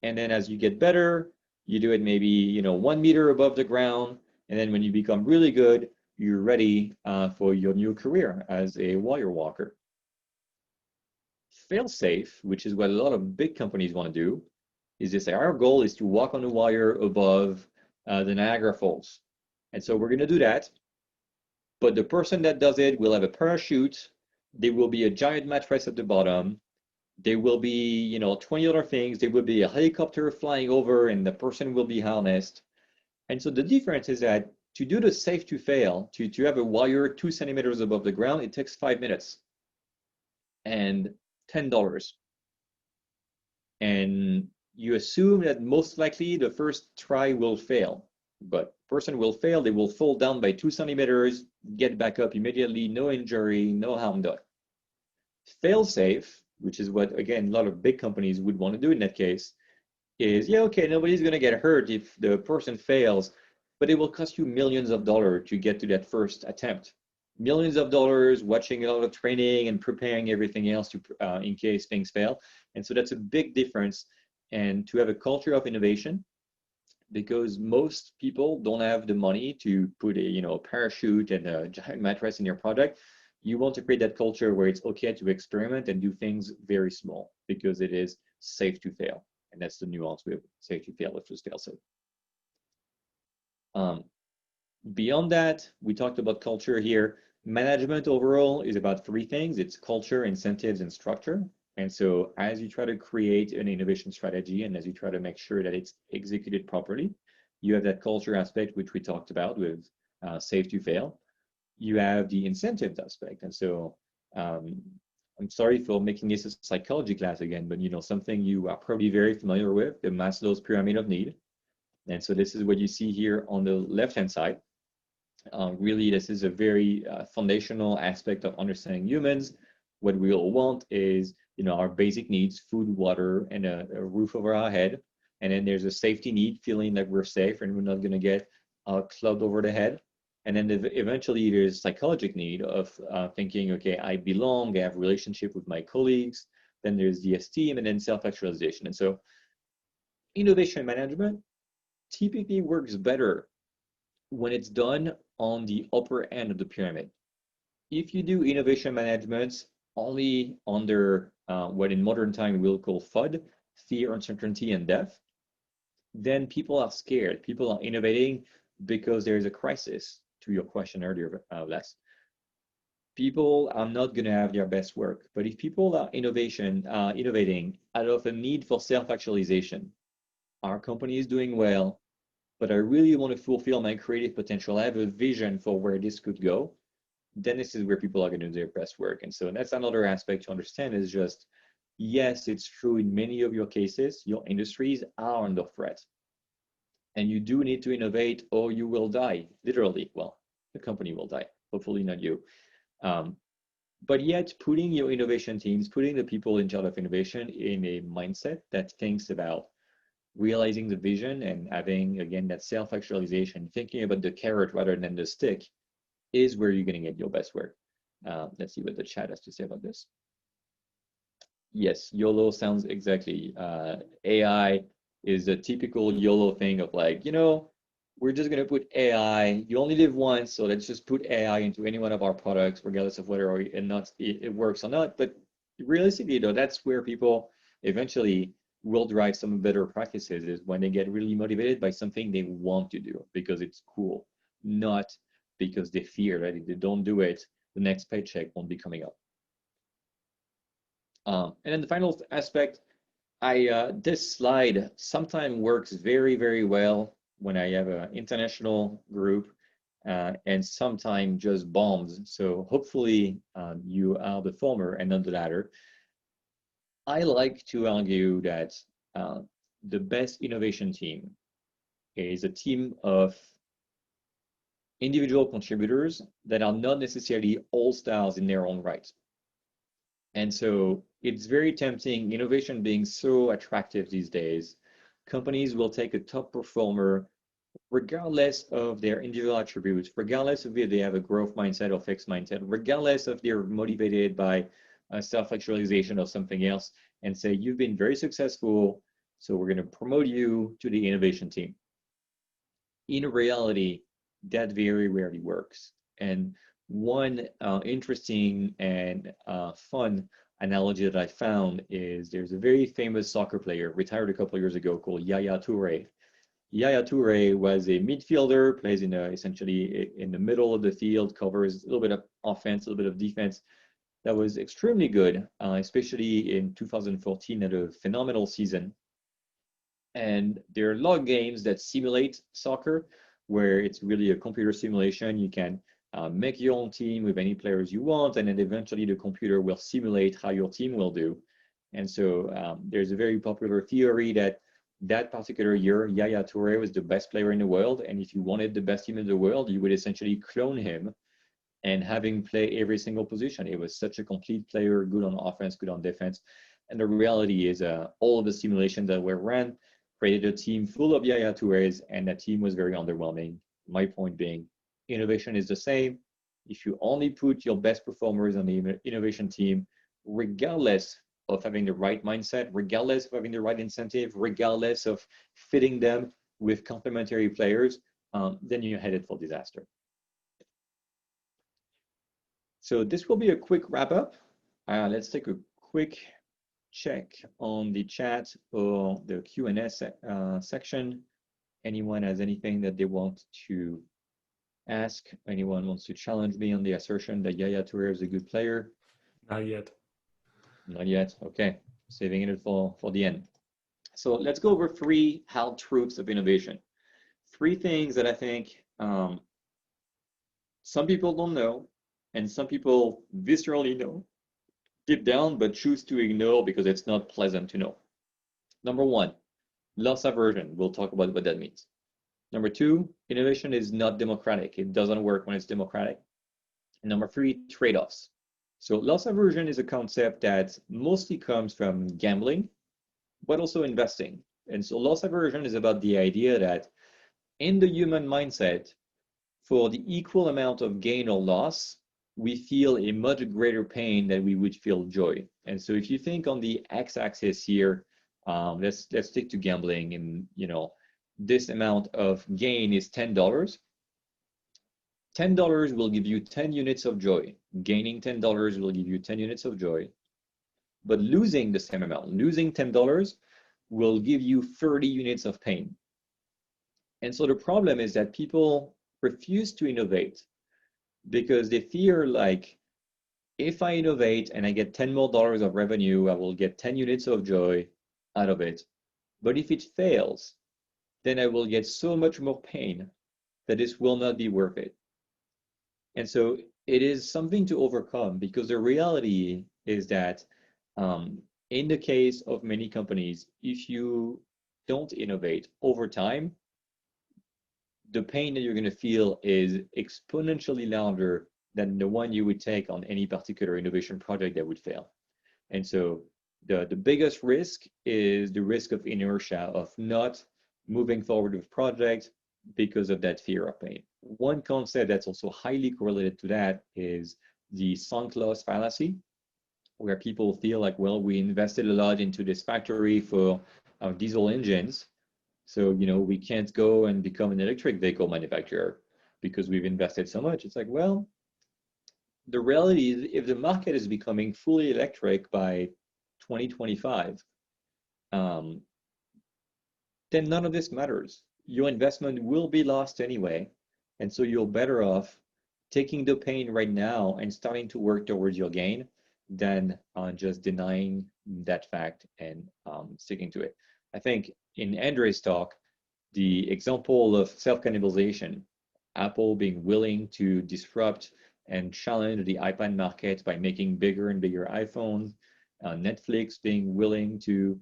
Speaker 2: And then as you get better, you do it maybe, 1 meter above the ground. And then when you become really good, you're ready for your new career as a wire walker. Fail safe, which is what a lot of big companies want to do, is to say our goal is to walk on a wire above the Niagara Falls. And so we're going to do that. But the person that does it will have a parachute. There will be a giant mattress at the bottom. There will be, 20 other things. There will be a helicopter flying over and the person will be harnessed. And so the difference is that to do the safe to fail, to have a wire 2 centimeters above the ground, it takes 5 minutes and $10. And you assume that most likely the first try will fail, but person will fail, they will fall down by 2 centimeters, get back up immediately, no injury, no harm done. Fail safe, which is what, again, a lot of big companies would want to do in that case, is, yeah, okay, nobody's going to get hurt if the person fails, but it will cost you millions of dollars to get to that first attempt. Millions of dollars, watching a lot of training and preparing everything else to in case things fail. And so that's a big difference. And to have a culture of innovation, because most people don't have the money to put a parachute and a giant mattress in your product, you want to create that culture where it's okay to experiment and do things very small because it is safe to fail. And that's the nuance with safe to fail versus fail safe. Beyond that, we talked about culture here. Management overall is about 3 things. It's culture, incentives, and structure. And so as you try to create an innovation strategy and as you try to make sure that it's executed properly, you have that culture aspect, which we talked about with safe to fail. You have the incentives aspect. And so I'm sorry for making this a psychology class again, but something you are probably very familiar with, the Maslow's pyramid of need. And so this is what you see here on the left-hand side. Really, this is a very foundational aspect of understanding humans. What we all want is, our basic needs, food, water, and a roof over our head. And then there's a safety need, feeling that we're safe and we're not going to get clubbed over the head. And then eventually there's psychological need of thinking, okay, I belong, I have a relationship with my colleagues. Then there's the esteem and then self-actualization. And so innovation management typically works better when it's done on the upper end of the pyramid. If you do innovation management only under what in modern time we'll call FUD, fear, uncertainty, and death, then people are scared. People are innovating because there is a crisis, to your question earlier, Les. People are not going to have their best work. But if people are innovating out of a need for self-actualization, our company is doing well, but I really want to fulfill my creative potential. I have a vision for where this could go. Then this is where people are going to do their best work. And so that's another aspect to understand is just, yes, it's true in many of your cases, your industries are under threat. And you do need to innovate or you will die, literally. Well, the company will die, hopefully not you. But yet putting your innovation teams, putting the people in charge of innovation in a mindset that thinks about realizing the vision and having, again, that self-actualization, thinking about the carrot rather than the stick is where you're going to get your best work. Let's see what the chat has to say about this. Yes, YOLO sounds exactly. AI is a typical YOLO thing of like, you know, we're just going to put AI. You only live once, so let's just put AI into any one of our products, regardless of whether it works or not. But realistically, though, that's where people eventually will drive some better practices is when they get really motivated by something they want to do because it's cool, not because they fear that if they don't do it, the next paycheck won't be coming up. And then the final aspect, this slide sometimes works very, very well when I have an international group and sometimes just bombs. So hopefully you are the former and not the latter. I like to argue that the best innovation team is a team of individual contributors that are not necessarily all stars in their own right. And so it's very tempting, innovation being so attractive these days, companies will take a top performer regardless of their individual attributes, regardless of if they have a growth mindset or fixed mindset, regardless if they're motivated by self-actualization or something else, and say, you've been very successful, so we're going to promote you to the innovation team. In reality, that very rarely works. And one interesting and fun analogy that I found is there's a very famous soccer player, retired a couple of years ago, called Yaya Toure. Yaya Toure was a midfielder, plays in essentially in the middle of the field, covers a little bit of offense, a little bit of defense. That was extremely good, especially in 2014, had a phenomenal season. And there are a lot of games that simulate soccer, where it's really a computer simulation. You can make your own team with any players you want, and then eventually the computer will simulate how your team will do. And so there's a very popular theory that that particular year, Yaya Toure was the best player in the world, and if you wanted the best team in the world, you would essentially clone him and have him play every single position. It was such a complete player, good on offense, good on defense. And the reality is all of the simulations that were ran created a team full of Yaya Toures, and that team was very underwhelming. My point being, innovation is the same. If you only put your best performers on the innovation team, regardless of having the right mindset, regardless of having the right incentive, regardless of fitting them with complementary players, then you're headed for disaster. So this will be a quick wrap up. Let's take a quick check on the chat or the Q&A section. Anyone has anything that they want to ask? Anyone wants to challenge me on the assertion that Yaya Toure is a good player?
Speaker 1: Not yet.
Speaker 2: Not yet. Okay, saving it for the end. So let's go over 3 hard truths of innovation. 3 things that I think some people don't know, and some people viscerally know deep down, but choose to ignore because it's not pleasant to know. Number 1, loss aversion. We'll talk about what that means. Number 2, innovation is not democratic. It doesn't work when it's democratic. And number 3, trade-offs. So loss aversion is a concept that mostly comes from gambling, but also investing. And so loss aversion is about the idea that in the human mindset, for the equal amount of gain or loss, we feel a much greater pain than we would feel joy. And so if you think on the x-axis here, let's stick to gambling, and this amount of gain is $10. $10 will give you 10 units of joy. Gaining $10 will give you 10 units of joy. But losing the same amount, losing $10 will give you 30 units of pain. And so the problem is that people refuse to innovate because they fear, like, if I innovate and I get $10 more of revenue, I will get 10 units of joy out of it. But if it fails, then I will get so much more pain that this will not be worth it. And so it is something to overcome, because the reality is that in the case of many companies, if you don't innovate over time, the pain that you're going to feel is exponentially larger than the one you would take on any particular innovation project that would fail. And so the biggest risk is the risk of inertia, of not moving forward with projects because of that fear of pain. One concept that's also highly correlated to that is the sunk loss fallacy, where people feel like, well, we invested a lot into this factory for diesel engines, so we can't go and become an electric vehicle manufacturer because we've invested so much. It's like, well, the reality is, if the market is becoming fully electric by 2025, then none of this matters. Your investment will be lost anyway. And so you're better off taking the pain right now and starting to work towards your gain than just denying that fact and sticking to it. I think in Andre's talk, the example of self-cannibalization, Apple being willing to disrupt and challenge the iPad market by making bigger and bigger iPhones, Netflix being willing to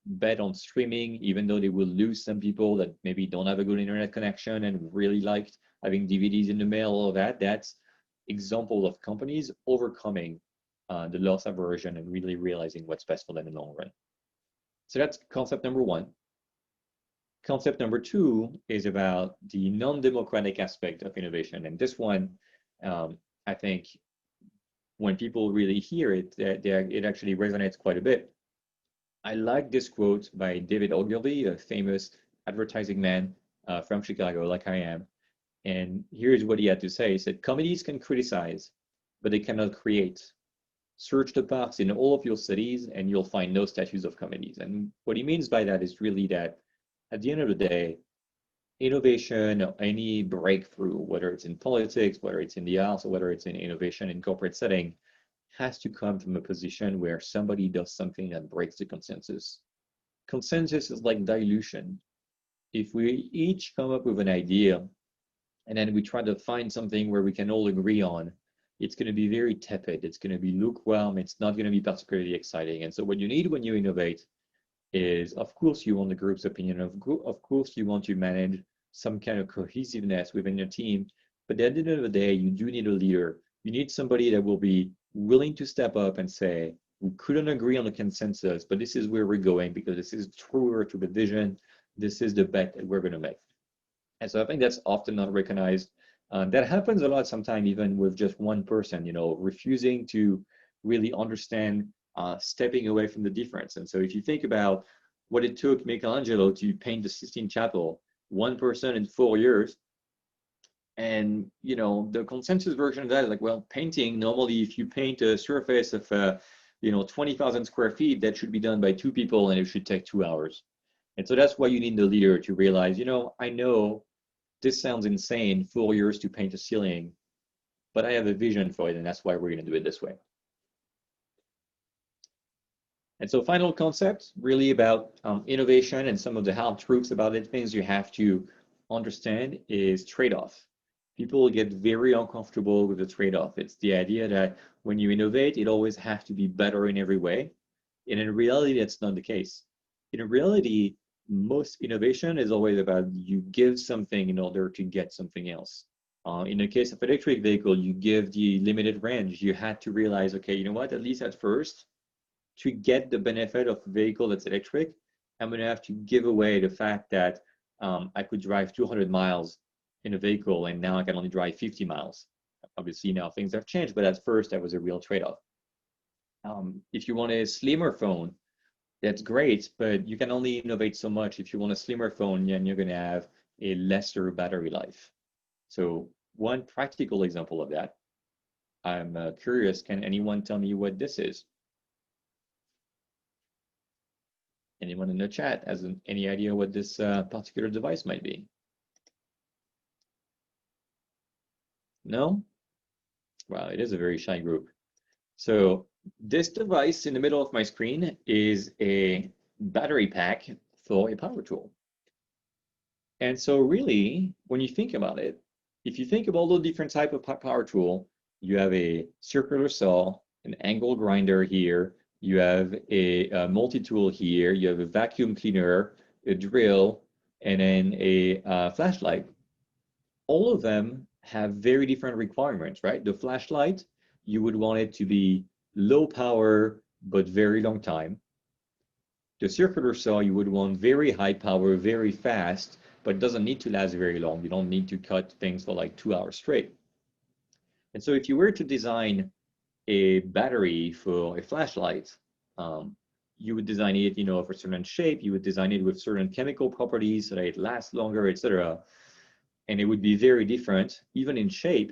Speaker 2: bet on streaming, even though they will lose some people that maybe don't have a good internet connection and really liked having DVDs in the mail, all of that. That's example of companies overcoming the loss aversion and really realizing what's best for them in the long run. So that's concept number one. Concept number two is about the non-democratic aspect of innovation. And this one, I think when people really hear it, it actually resonates quite a bit. I like this quote by David Ogilvy, a famous advertising man from Chicago, like I am. And here's what he had to say. He said, "Committees can criticize, but they cannot create. Search the parks in all of your cities and you'll find no statues of committees." And what he means by that is really that at the end of the day, innovation or any breakthrough, whether it's in politics, whether it's in the arts, or whether it's in innovation in corporate setting, has to come from a position where somebody does something that breaks the consensus. Consensus is like dilution. If we each come up with an idea and then we try to find something where we can all agree on, it's going to be very tepid. It's going to be lukewarm. It's not going to be particularly exciting. And so what you need when you innovate is, of course, you want the group's opinion. Of course, you want to manage some kind of cohesiveness within your team. But at the end of the day, you do need a leader. You need somebody that will be willing to step up and say, we couldn't agree on the consensus, but this is where we're going because this is truer to the vision. This is the bet that we're going to make. And so I think that's often not recognized. That happens a lot sometimes, even with just one person, refusing to really understand, stepping away from the difference. And so if you think about what it took Michelangelo to paint the Sistine Chapel, one person in 4 years, and the consensus version of that is like, well, painting, normally if you paint a surface of 20,000 square feet, that should be done by 2 people and it should take 2 hours. And so that's why you need the leader to realize, I know this sounds insane, 4 years to paint a ceiling, but I have a vision for it, and that's why we're going to do it this way. And so final concept, really about innovation and some of the hard truths about it, things you have to understand, is trade-off. People get very uncomfortable with the trade-off. It's the idea that when you innovate, it always has to be better in every way. And in reality, that's not the case. In reality, most innovation is always about you give something in order to get something else. In the case of electric vehicle, you give the limited range. You had to realize, okay, you know what, at least at first, to get the benefit of a vehicle that's electric, I'm going to have to give away the fact that I could drive 200 miles in a vehicle, and now I can only drive 50 miles. Obviously, now things have changed, but at first, that was a real trade-off. If you want a slimmer phone, That's great, but you can only innovate so much. If you want a slimmer phone, then you're going to have a lesser battery life. So one practical example of that, I'm curious, can anyone tell me what this is? Anyone in the chat has any idea what this particular device might be? No? Wow, it is a very shy group. So this device in the middle of my screen is a battery pack for a power tool. And so really, when you think about it, if you think of all the different type of power tool, you have a circular saw, an angle grinder here, you have a multi-tool here, you have a vacuum cleaner, a drill, and then a flashlight. All of them have very different requirements, right? The flashlight, you would want it to be low power, but very long time. The circular saw, you would want very high power, very fast, but it doesn't need to last very long. You don't need to cut things for like 2 hours straight. And so if you were to design a battery for a flashlight, you would design it, for a certain shape, you would design it with certain chemical properties so that it lasts longer, etc. And it would be very different, even in shape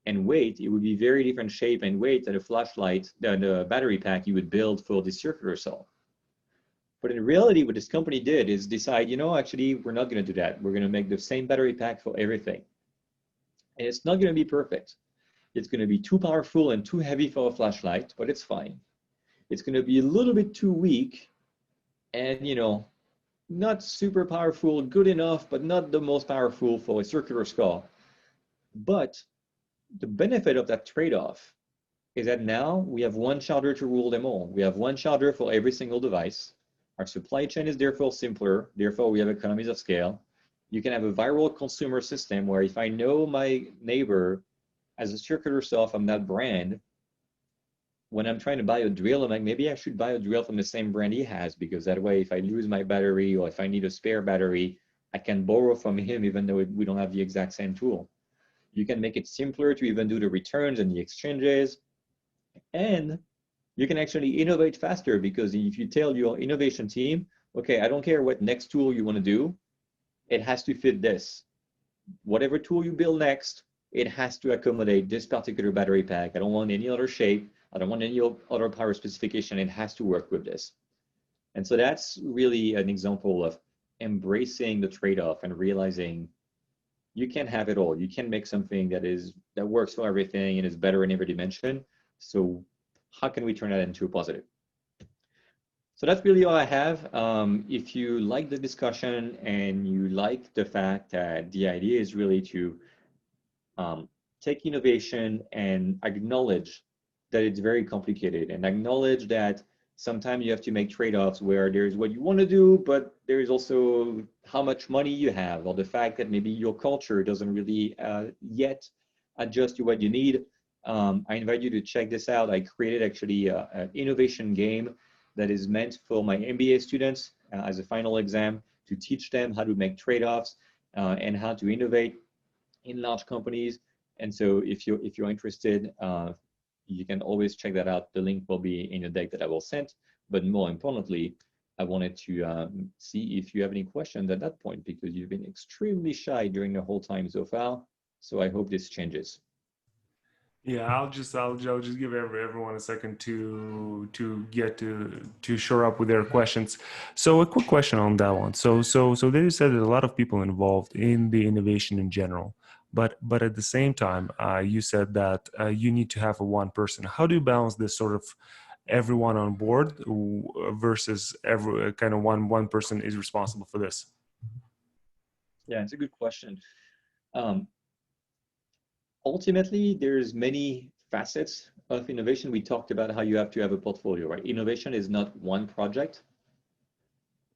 Speaker 2: and weight. It would be very different shape and weight than a flashlight, than the battery pack you would build for the circular saw. But in reality, what this company did is decide, actually, we're not going to do that. We're going to make the same battery pack for everything. And it's not going to be perfect. It's going to be too powerful and too heavy for a flashlight, but it's fine. It's going to be a little bit too weak and, not super powerful, good enough, but not the most powerful for a circular saw. But the benefit of that trade-off is that now we have one charger to rule them all. We have one charger for every single device. Our supply chain is therefore simpler. Therefore, we have economies of scale. You can have a viral consumer system where if I know my neighbor has a circular saw from that brand, when I'm trying to buy a drill, I'm like, maybe I should buy a drill from the same brand he has, because that way, if I lose my battery or if I need a spare battery, I can borrow from him even though we don't have the exact same tool. You can make it simpler to even do the returns and the exchanges. And you can actually innovate faster, because if you tell your innovation team, okay, I don't care what next tool you want to do, it has to fit this. Whatever tool you build next, it has to accommodate this particular battery pack. I don't want any other shape. I don't want any other power specification. It has to work with this. And so that's really an example of embracing the trade-off and realizing you can't have it all. You can make something that works for everything and is better in every dimension. So how can we turn that into a positive? So that's really all I have. If you like the discussion and you like the fact that the idea is really to take innovation and acknowledge that it's very complicated, and acknowledge that sometimes you have to make trade-offs where there's what you want to do, but there is also how much money you have, or the fact that maybe your culture doesn't really yet adjust to what you need. I invite you to check this out. I created actually an innovation game that is meant for my MBA students as a final exam, to teach them how to make trade-offs and how to innovate in large companies. And so if you're interested, you can always check that out. The link will be in the deck that I will send. But more importantly, I wanted to see if you have any questions at that point, because you've been extremely shy during the whole time so far. So I hope this changes.
Speaker 1: Yeah, I'll just give everyone a second to get to shore up with their questions. So a quick question on that one. So there you said that a lot of people involved in the innovation in general, but at the same time, you said that you need to have a one person. How do you balance this sort of everyone on board versus every kind of one person is responsible for this?
Speaker 2: Yeah, it's a good question. Ultimately, there's many facets of innovation. We talked about how you have to have a portfolio, right? Innovation is not one project.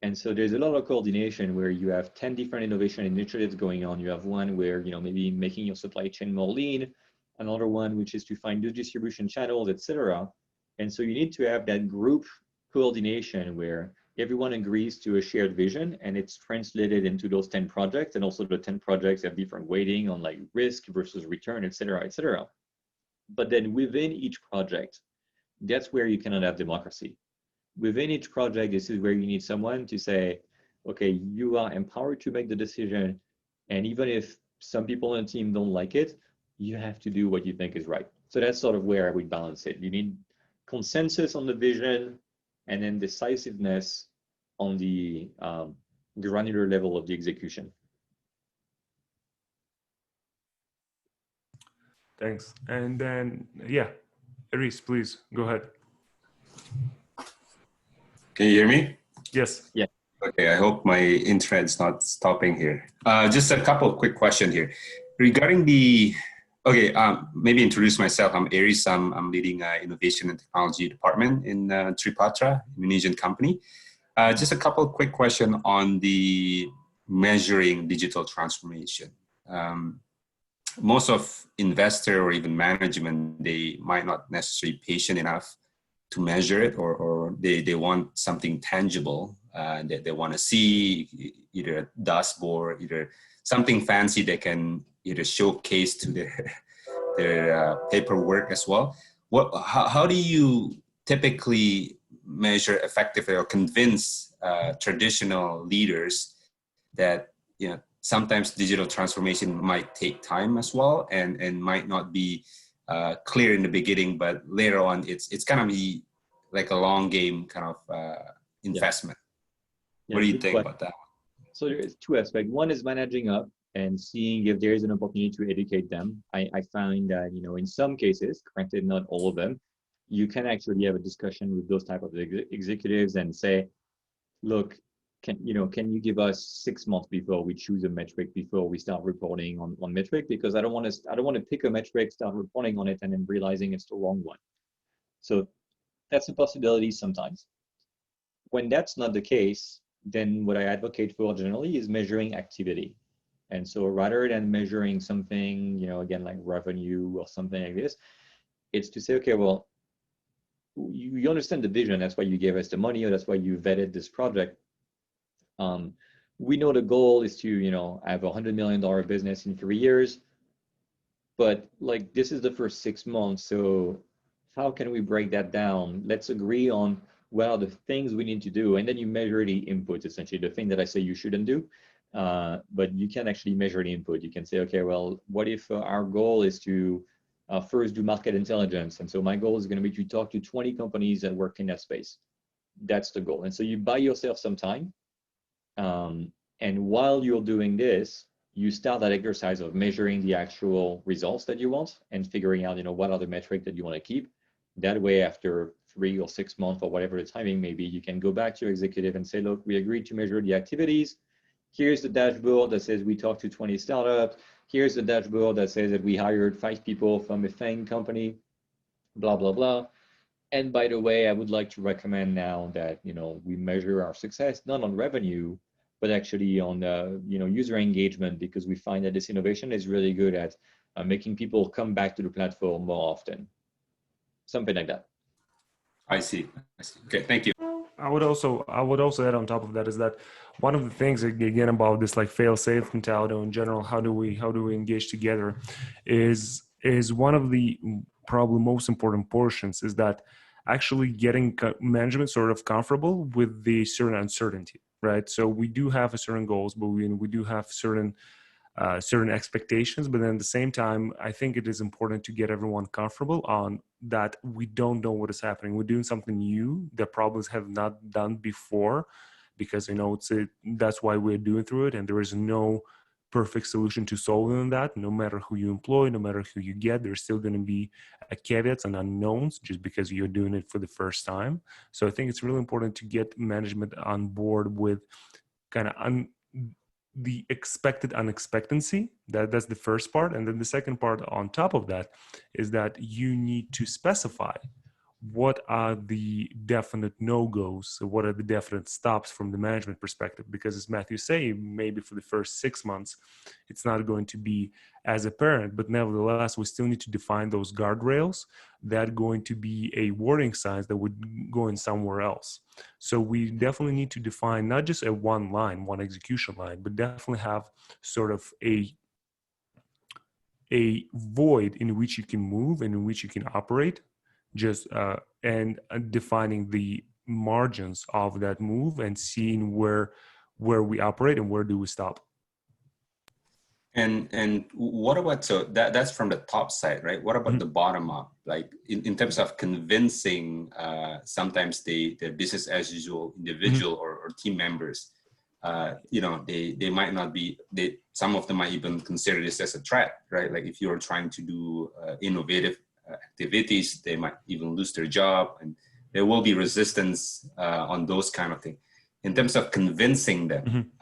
Speaker 2: And so there's a lot of coordination where you have 10 different innovation initiatives going on. You have one where, maybe making your supply chain more lean, another one which is to find new distribution channels, etc. And so you need to have that group coordination where everyone agrees to a shared vision, and it's translated into those 10 projects. And also the 10 projects have different weighting on like risk versus return, etc., etc. But then within each project, that's where you cannot have democracy. within each project, this is where you need someone to say, okay, you are empowered to make the decision. And even if some people on the team don't like it, you have to do what you think is right. So that's sort of where I would balance it. You need consensus on the vision and then decisiveness on the granular level of the execution.
Speaker 1: Thanks. And then, yeah, Aris, please go ahead.
Speaker 3: Can you hear me?
Speaker 1: Yes.
Speaker 2: Yeah.
Speaker 3: Okay, I hope my internet's not stopping here. Just a couple of quick questions here. Regarding the, okay, maybe introduce myself. I'm Aris. I'm leading Innovation and Technology Department in Tripatra, Indonesian company. Just a couple of quick questions on the measuring digital transformation. Most of investor or even management, they might not necessarily patient enough to measure it, or they want something tangible that they want to see, either a dashboard, either something fancy they can either showcase to their paperwork as well. How do you typically measure effectively or convince traditional leaders that, you know, sometimes digital transformation might take time as well, and might not be clear in the beginning, but later on it's gonna be like a long game kind of investment.
Speaker 2: Yeah,
Speaker 3: what do you think about that?
Speaker 2: So there's two aspects. One is managing up and seeing if there is an opportunity to educate them. I find that, you know, in some cases, granted not all of them, you can actually have a discussion with those type of executives and say, look, can you give us 6 months before we choose a metric, before we start reporting on metric? Because I don't want to pick a metric, start reporting on it, and then realizing it's the wrong one. So that's a possibility sometimes. When that's not the case, then what I advocate for generally is measuring activity. And so rather than measuring something, you know, again, like revenue or something like this, it's to say, okay, well, you understand the vision. That's why you gave us the money, or that's why you vetted this project. We know the goal is to, you know, have $100 million business in 3 years, but like this is the first 6 months. So how can we break that down? Let's agree on what are the things we need to do, and then you measure the inputs, essentially the thing that I say you shouldn't do. But you can actually measure the input. You can say, okay, well, what if our goal is to first do market intelligence? And so my goal is going to be to talk to 20 companies that work in that space. That's the goal. And so you buy yourself some time. And while you're doing this, you start that exercise of measuring the actual results that you want and figuring out, you know, what are the metrics that you want to keep. That way, after 3 or 6 months or whatever the timing may be, you can go back to your executive and say, look, we agreed to measure the activities. Here's the dashboard that says we talked to 20 startups. Here's the dashboard that says that we hired 5 people from a FANG company, blah, blah, blah. And by the way, I would like to recommend now that, you know, we measure our success not on revenue, but actually on you know, user engagement, because we find that this innovation is really good at making people come back to the platform more often. Something like that.
Speaker 3: I see. Okay, thank you.
Speaker 1: I would also add on top of that is that one of the things again about this like fail safe mentality in general, how do we engage together, is one of the probably most important portions is that actually getting management sort of comfortable with the certain uncertainty, right? So we do have a certain goals, but we do have certain expectations, but then at the same time, I think it is important to get everyone comfortable on that we don't know what is happening. We're doing something new that problems have not done before, because, you know, that's why we're doing through it, and there is no perfect solution to solving that. No matter who you employ, no matter who you get, there's still going to be caveats and unknowns just because you're doing it for the first time. So I think it's really important to get management on board with kind of the expected unexpectancy. That's the first part. And then the second part on top of that is that you need to specify what are the definite no-goes, so what are the definite stops from the management perspective, because as Mathieu say, maybe for the first 6 months it's not going to be as apparent, but nevertheless we still need to define those guardrails that are going to be a warning signs that would go in somewhere else. So we definitely need to define not just a one execution line, but definitely have sort of a void in which you can move and in which you can operate, just and defining the margins of that move and seeing where we operate and where do we stop.
Speaker 3: And what about, so that's from the top side, right? What about the bottom up? Like in terms of convincing sometimes the business as usual individual or team members, you know, they might not be, some of them might even consider this as a threat, right? Like if you're trying to do innovative activities, they might even lose their job, and there will be resistance on those kind of things. In terms of convincing them,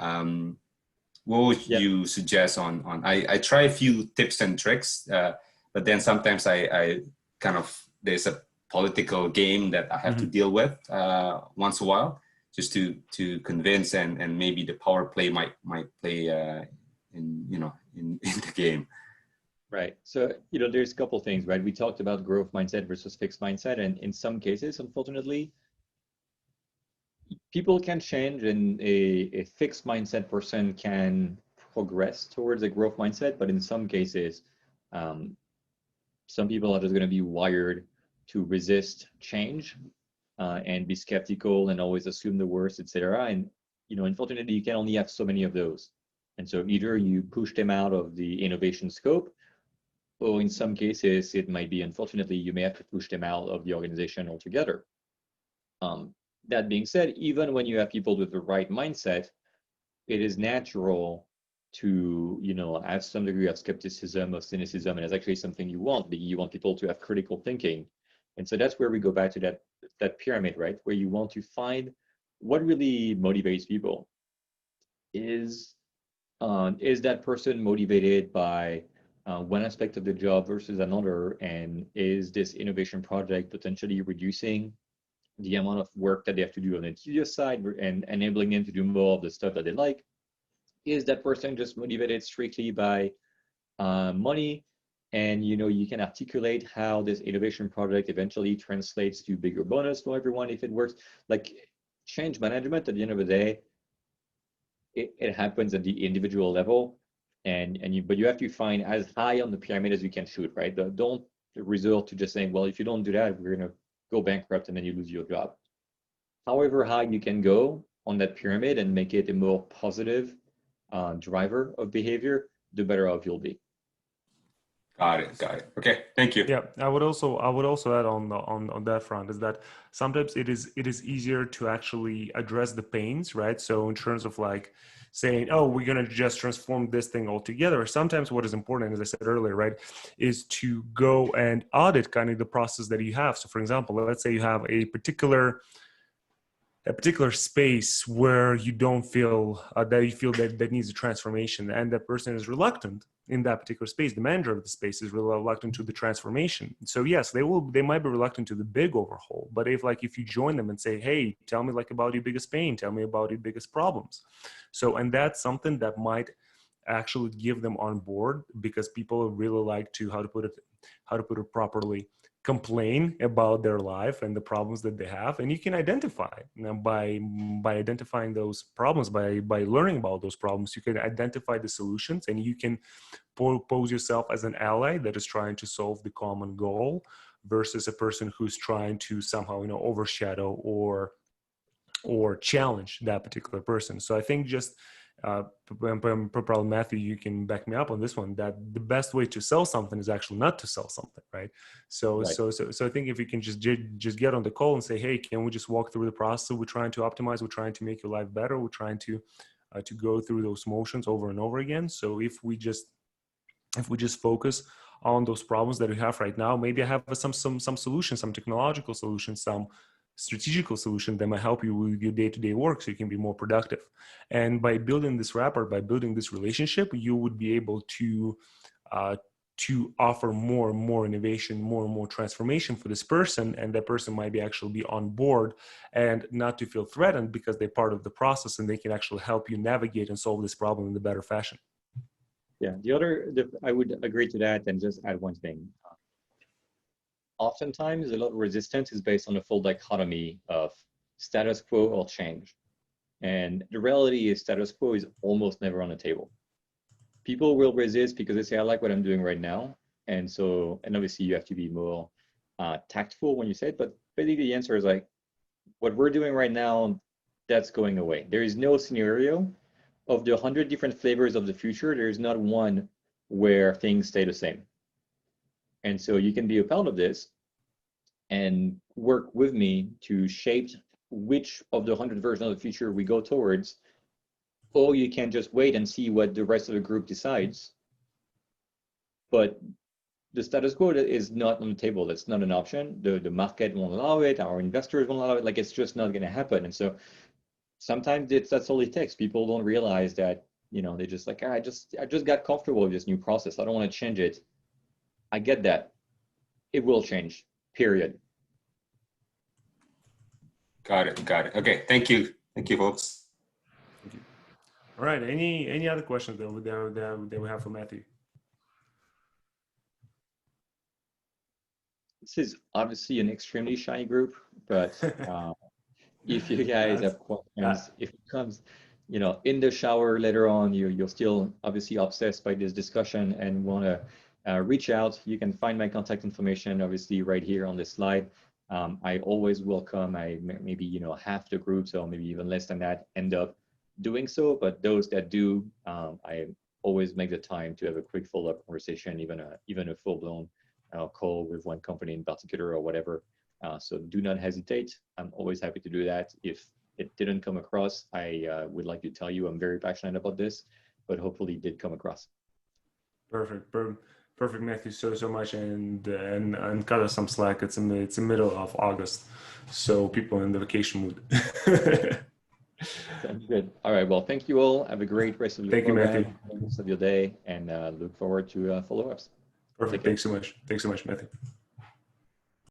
Speaker 3: what would you suggest on I try a few tips and tricks, but then sometimes I kind of, there's a political game that I have to deal with once in a while, just to convince, and maybe the power play might play in the game.
Speaker 2: Right. So, you know, there's a couple things, right? We talked about growth mindset versus fixed mindset, and in some cases, unfortunately, people can change, and a fixed mindset person can progress towards a growth mindset, but in some cases, some people are just going to be wired to resist change and be skeptical and always assume the worst, etc. And, you know, unfortunately, you can only have so many of those. And so either you push them out of the innovation scope, or in some cases, it might be, unfortunately, you may have to push them out of the organization altogether. That being said, even when you have people with the right mindset, it is natural to, you know, have some degree of skepticism, of cynicism, and it's actually something you want. You want people to have critical thinking. And so that's where we go back to that pyramid, right? Where you want to find what really motivates people. Is that person motivated by one aspect of the job versus another? And is this innovation project potentially reducing the amount of work that they have to do on the tedious side and enabling them to do more of the stuff that they like? Is that person just motivated strictly by money? And, you know, you can articulate how this innovation project eventually translates to bigger bonus for everyone if it works. Like change management, at the end of the day, it happens at the individual level, but you have to find as high on the pyramid as you can shoot, right? Don't resort to just saying, well, if you don't do that, we're going to go bankrupt and then you lose your job. However high you can go on that pyramid and make it a more positive driver of behavior, the better off you'll be.
Speaker 3: Got it. Okay, thank you.
Speaker 1: Yeah, I would also add on that front is that sometimes it is easier to actually address the pains, right? So in terms of like saying, oh, we're gonna just transform this thing altogether. Sometimes what is important, as I said earlier, right, is to go and audit kind of the process that you have. So for example, let's say you have a particular space where you don't feel that needs a transformation, and that person is reluctant in that particular space. The manager of the space is reluctant to the transformation. So yes, they might be reluctant to the big overhaul, but if you join them and say, hey, tell me like about your biggest pain, tell me about your biggest problems. So, and that's something that might actually give them on board, because people really like to, how to put it properly, complain about their life and the problems that they have. And you can identify, by identifying those problems, by learning about those problems, you can identify the solutions, and you can pose yourself as an ally that is trying to solve the common goal, versus a person who's trying to somehow overshadow or challenge that particular person. So I think just probably Matthew, you can back me up on this one, that the best way to sell something is actually not to sell something, right? So I think if you can just get on the call and say, hey, can we just walk through the process? We're trying to optimize, we're trying to make your life better, we're trying to go through those motions over and over again. So if we just focus on those problems that we have right now, maybe I have some solutions, some technological solutions, some strategical solution that might help you with your day-to-day work, so you can be more productive. And by building this rapport, by building this relationship, you would be able to offer more and more innovation, more and more transformation for this person, and that person might actually be on board and not to feel threatened, because they're part of the process and they can actually help you navigate and solve this problem in a better fashion.
Speaker 2: Yeah, I would agree to that, and just add one thing. Oftentimes, a lot of resistance is based on a full dichotomy of status quo or change. And the reality is status quo is almost never on the table. People will resist because they say, I like what I'm doing right now. And obviously you have to be more tactful when you say it, but basically the answer is like, what we're doing right now, that's going away. There is no scenario of the 100 different flavors of the future. There's not one where things stay the same. And so you can be a part of this and work with me to shape which of the 100 versions of the future we go towards, or you can just wait and see what the rest of the group decides. But the status quo is not on the table. That's not an option. The market won't allow it. Our investors won't allow it. Like, it's just not going to happen. And so sometimes that's all it takes. People don't realize that, you know, they just like, I just got comfortable with this new process. I don't want to change it. I get that. It will change, period.
Speaker 3: Got it. Got it. Okay. Thank you. Thank you, folks.
Speaker 1: Thank you. All right. Any other questions that we have for Mathieu?
Speaker 2: This is obviously an extremely shy group, but if you guys have questions, if it comes, you know, in the shower later on, you're still obviously obsessed by this discussion and want to reach out, you can find my contact information obviously right here on this slide. I always welcome, maybe, you know, half the group, so maybe even less than that, end up doing so, but those that do, I always make the time to have a quick follow-up conversation, even a full-blown call with one company in particular or whatever. So do not hesitate. I'm always happy to do that. If it didn't come across, I would like to tell you I'm very passionate about this, but hopefully it did come across.
Speaker 1: Perfect. Perfect, Mathieu, so much, and cut us some slack. It's the middle of August, so people in the vacation mood.
Speaker 2: Sounds good. All right. Well, thank you all. Have a great rest of your program, rest of your day, and look forward to follow-ups.
Speaker 1: Perfect. Thanks so much. Thanks so much, Mathieu.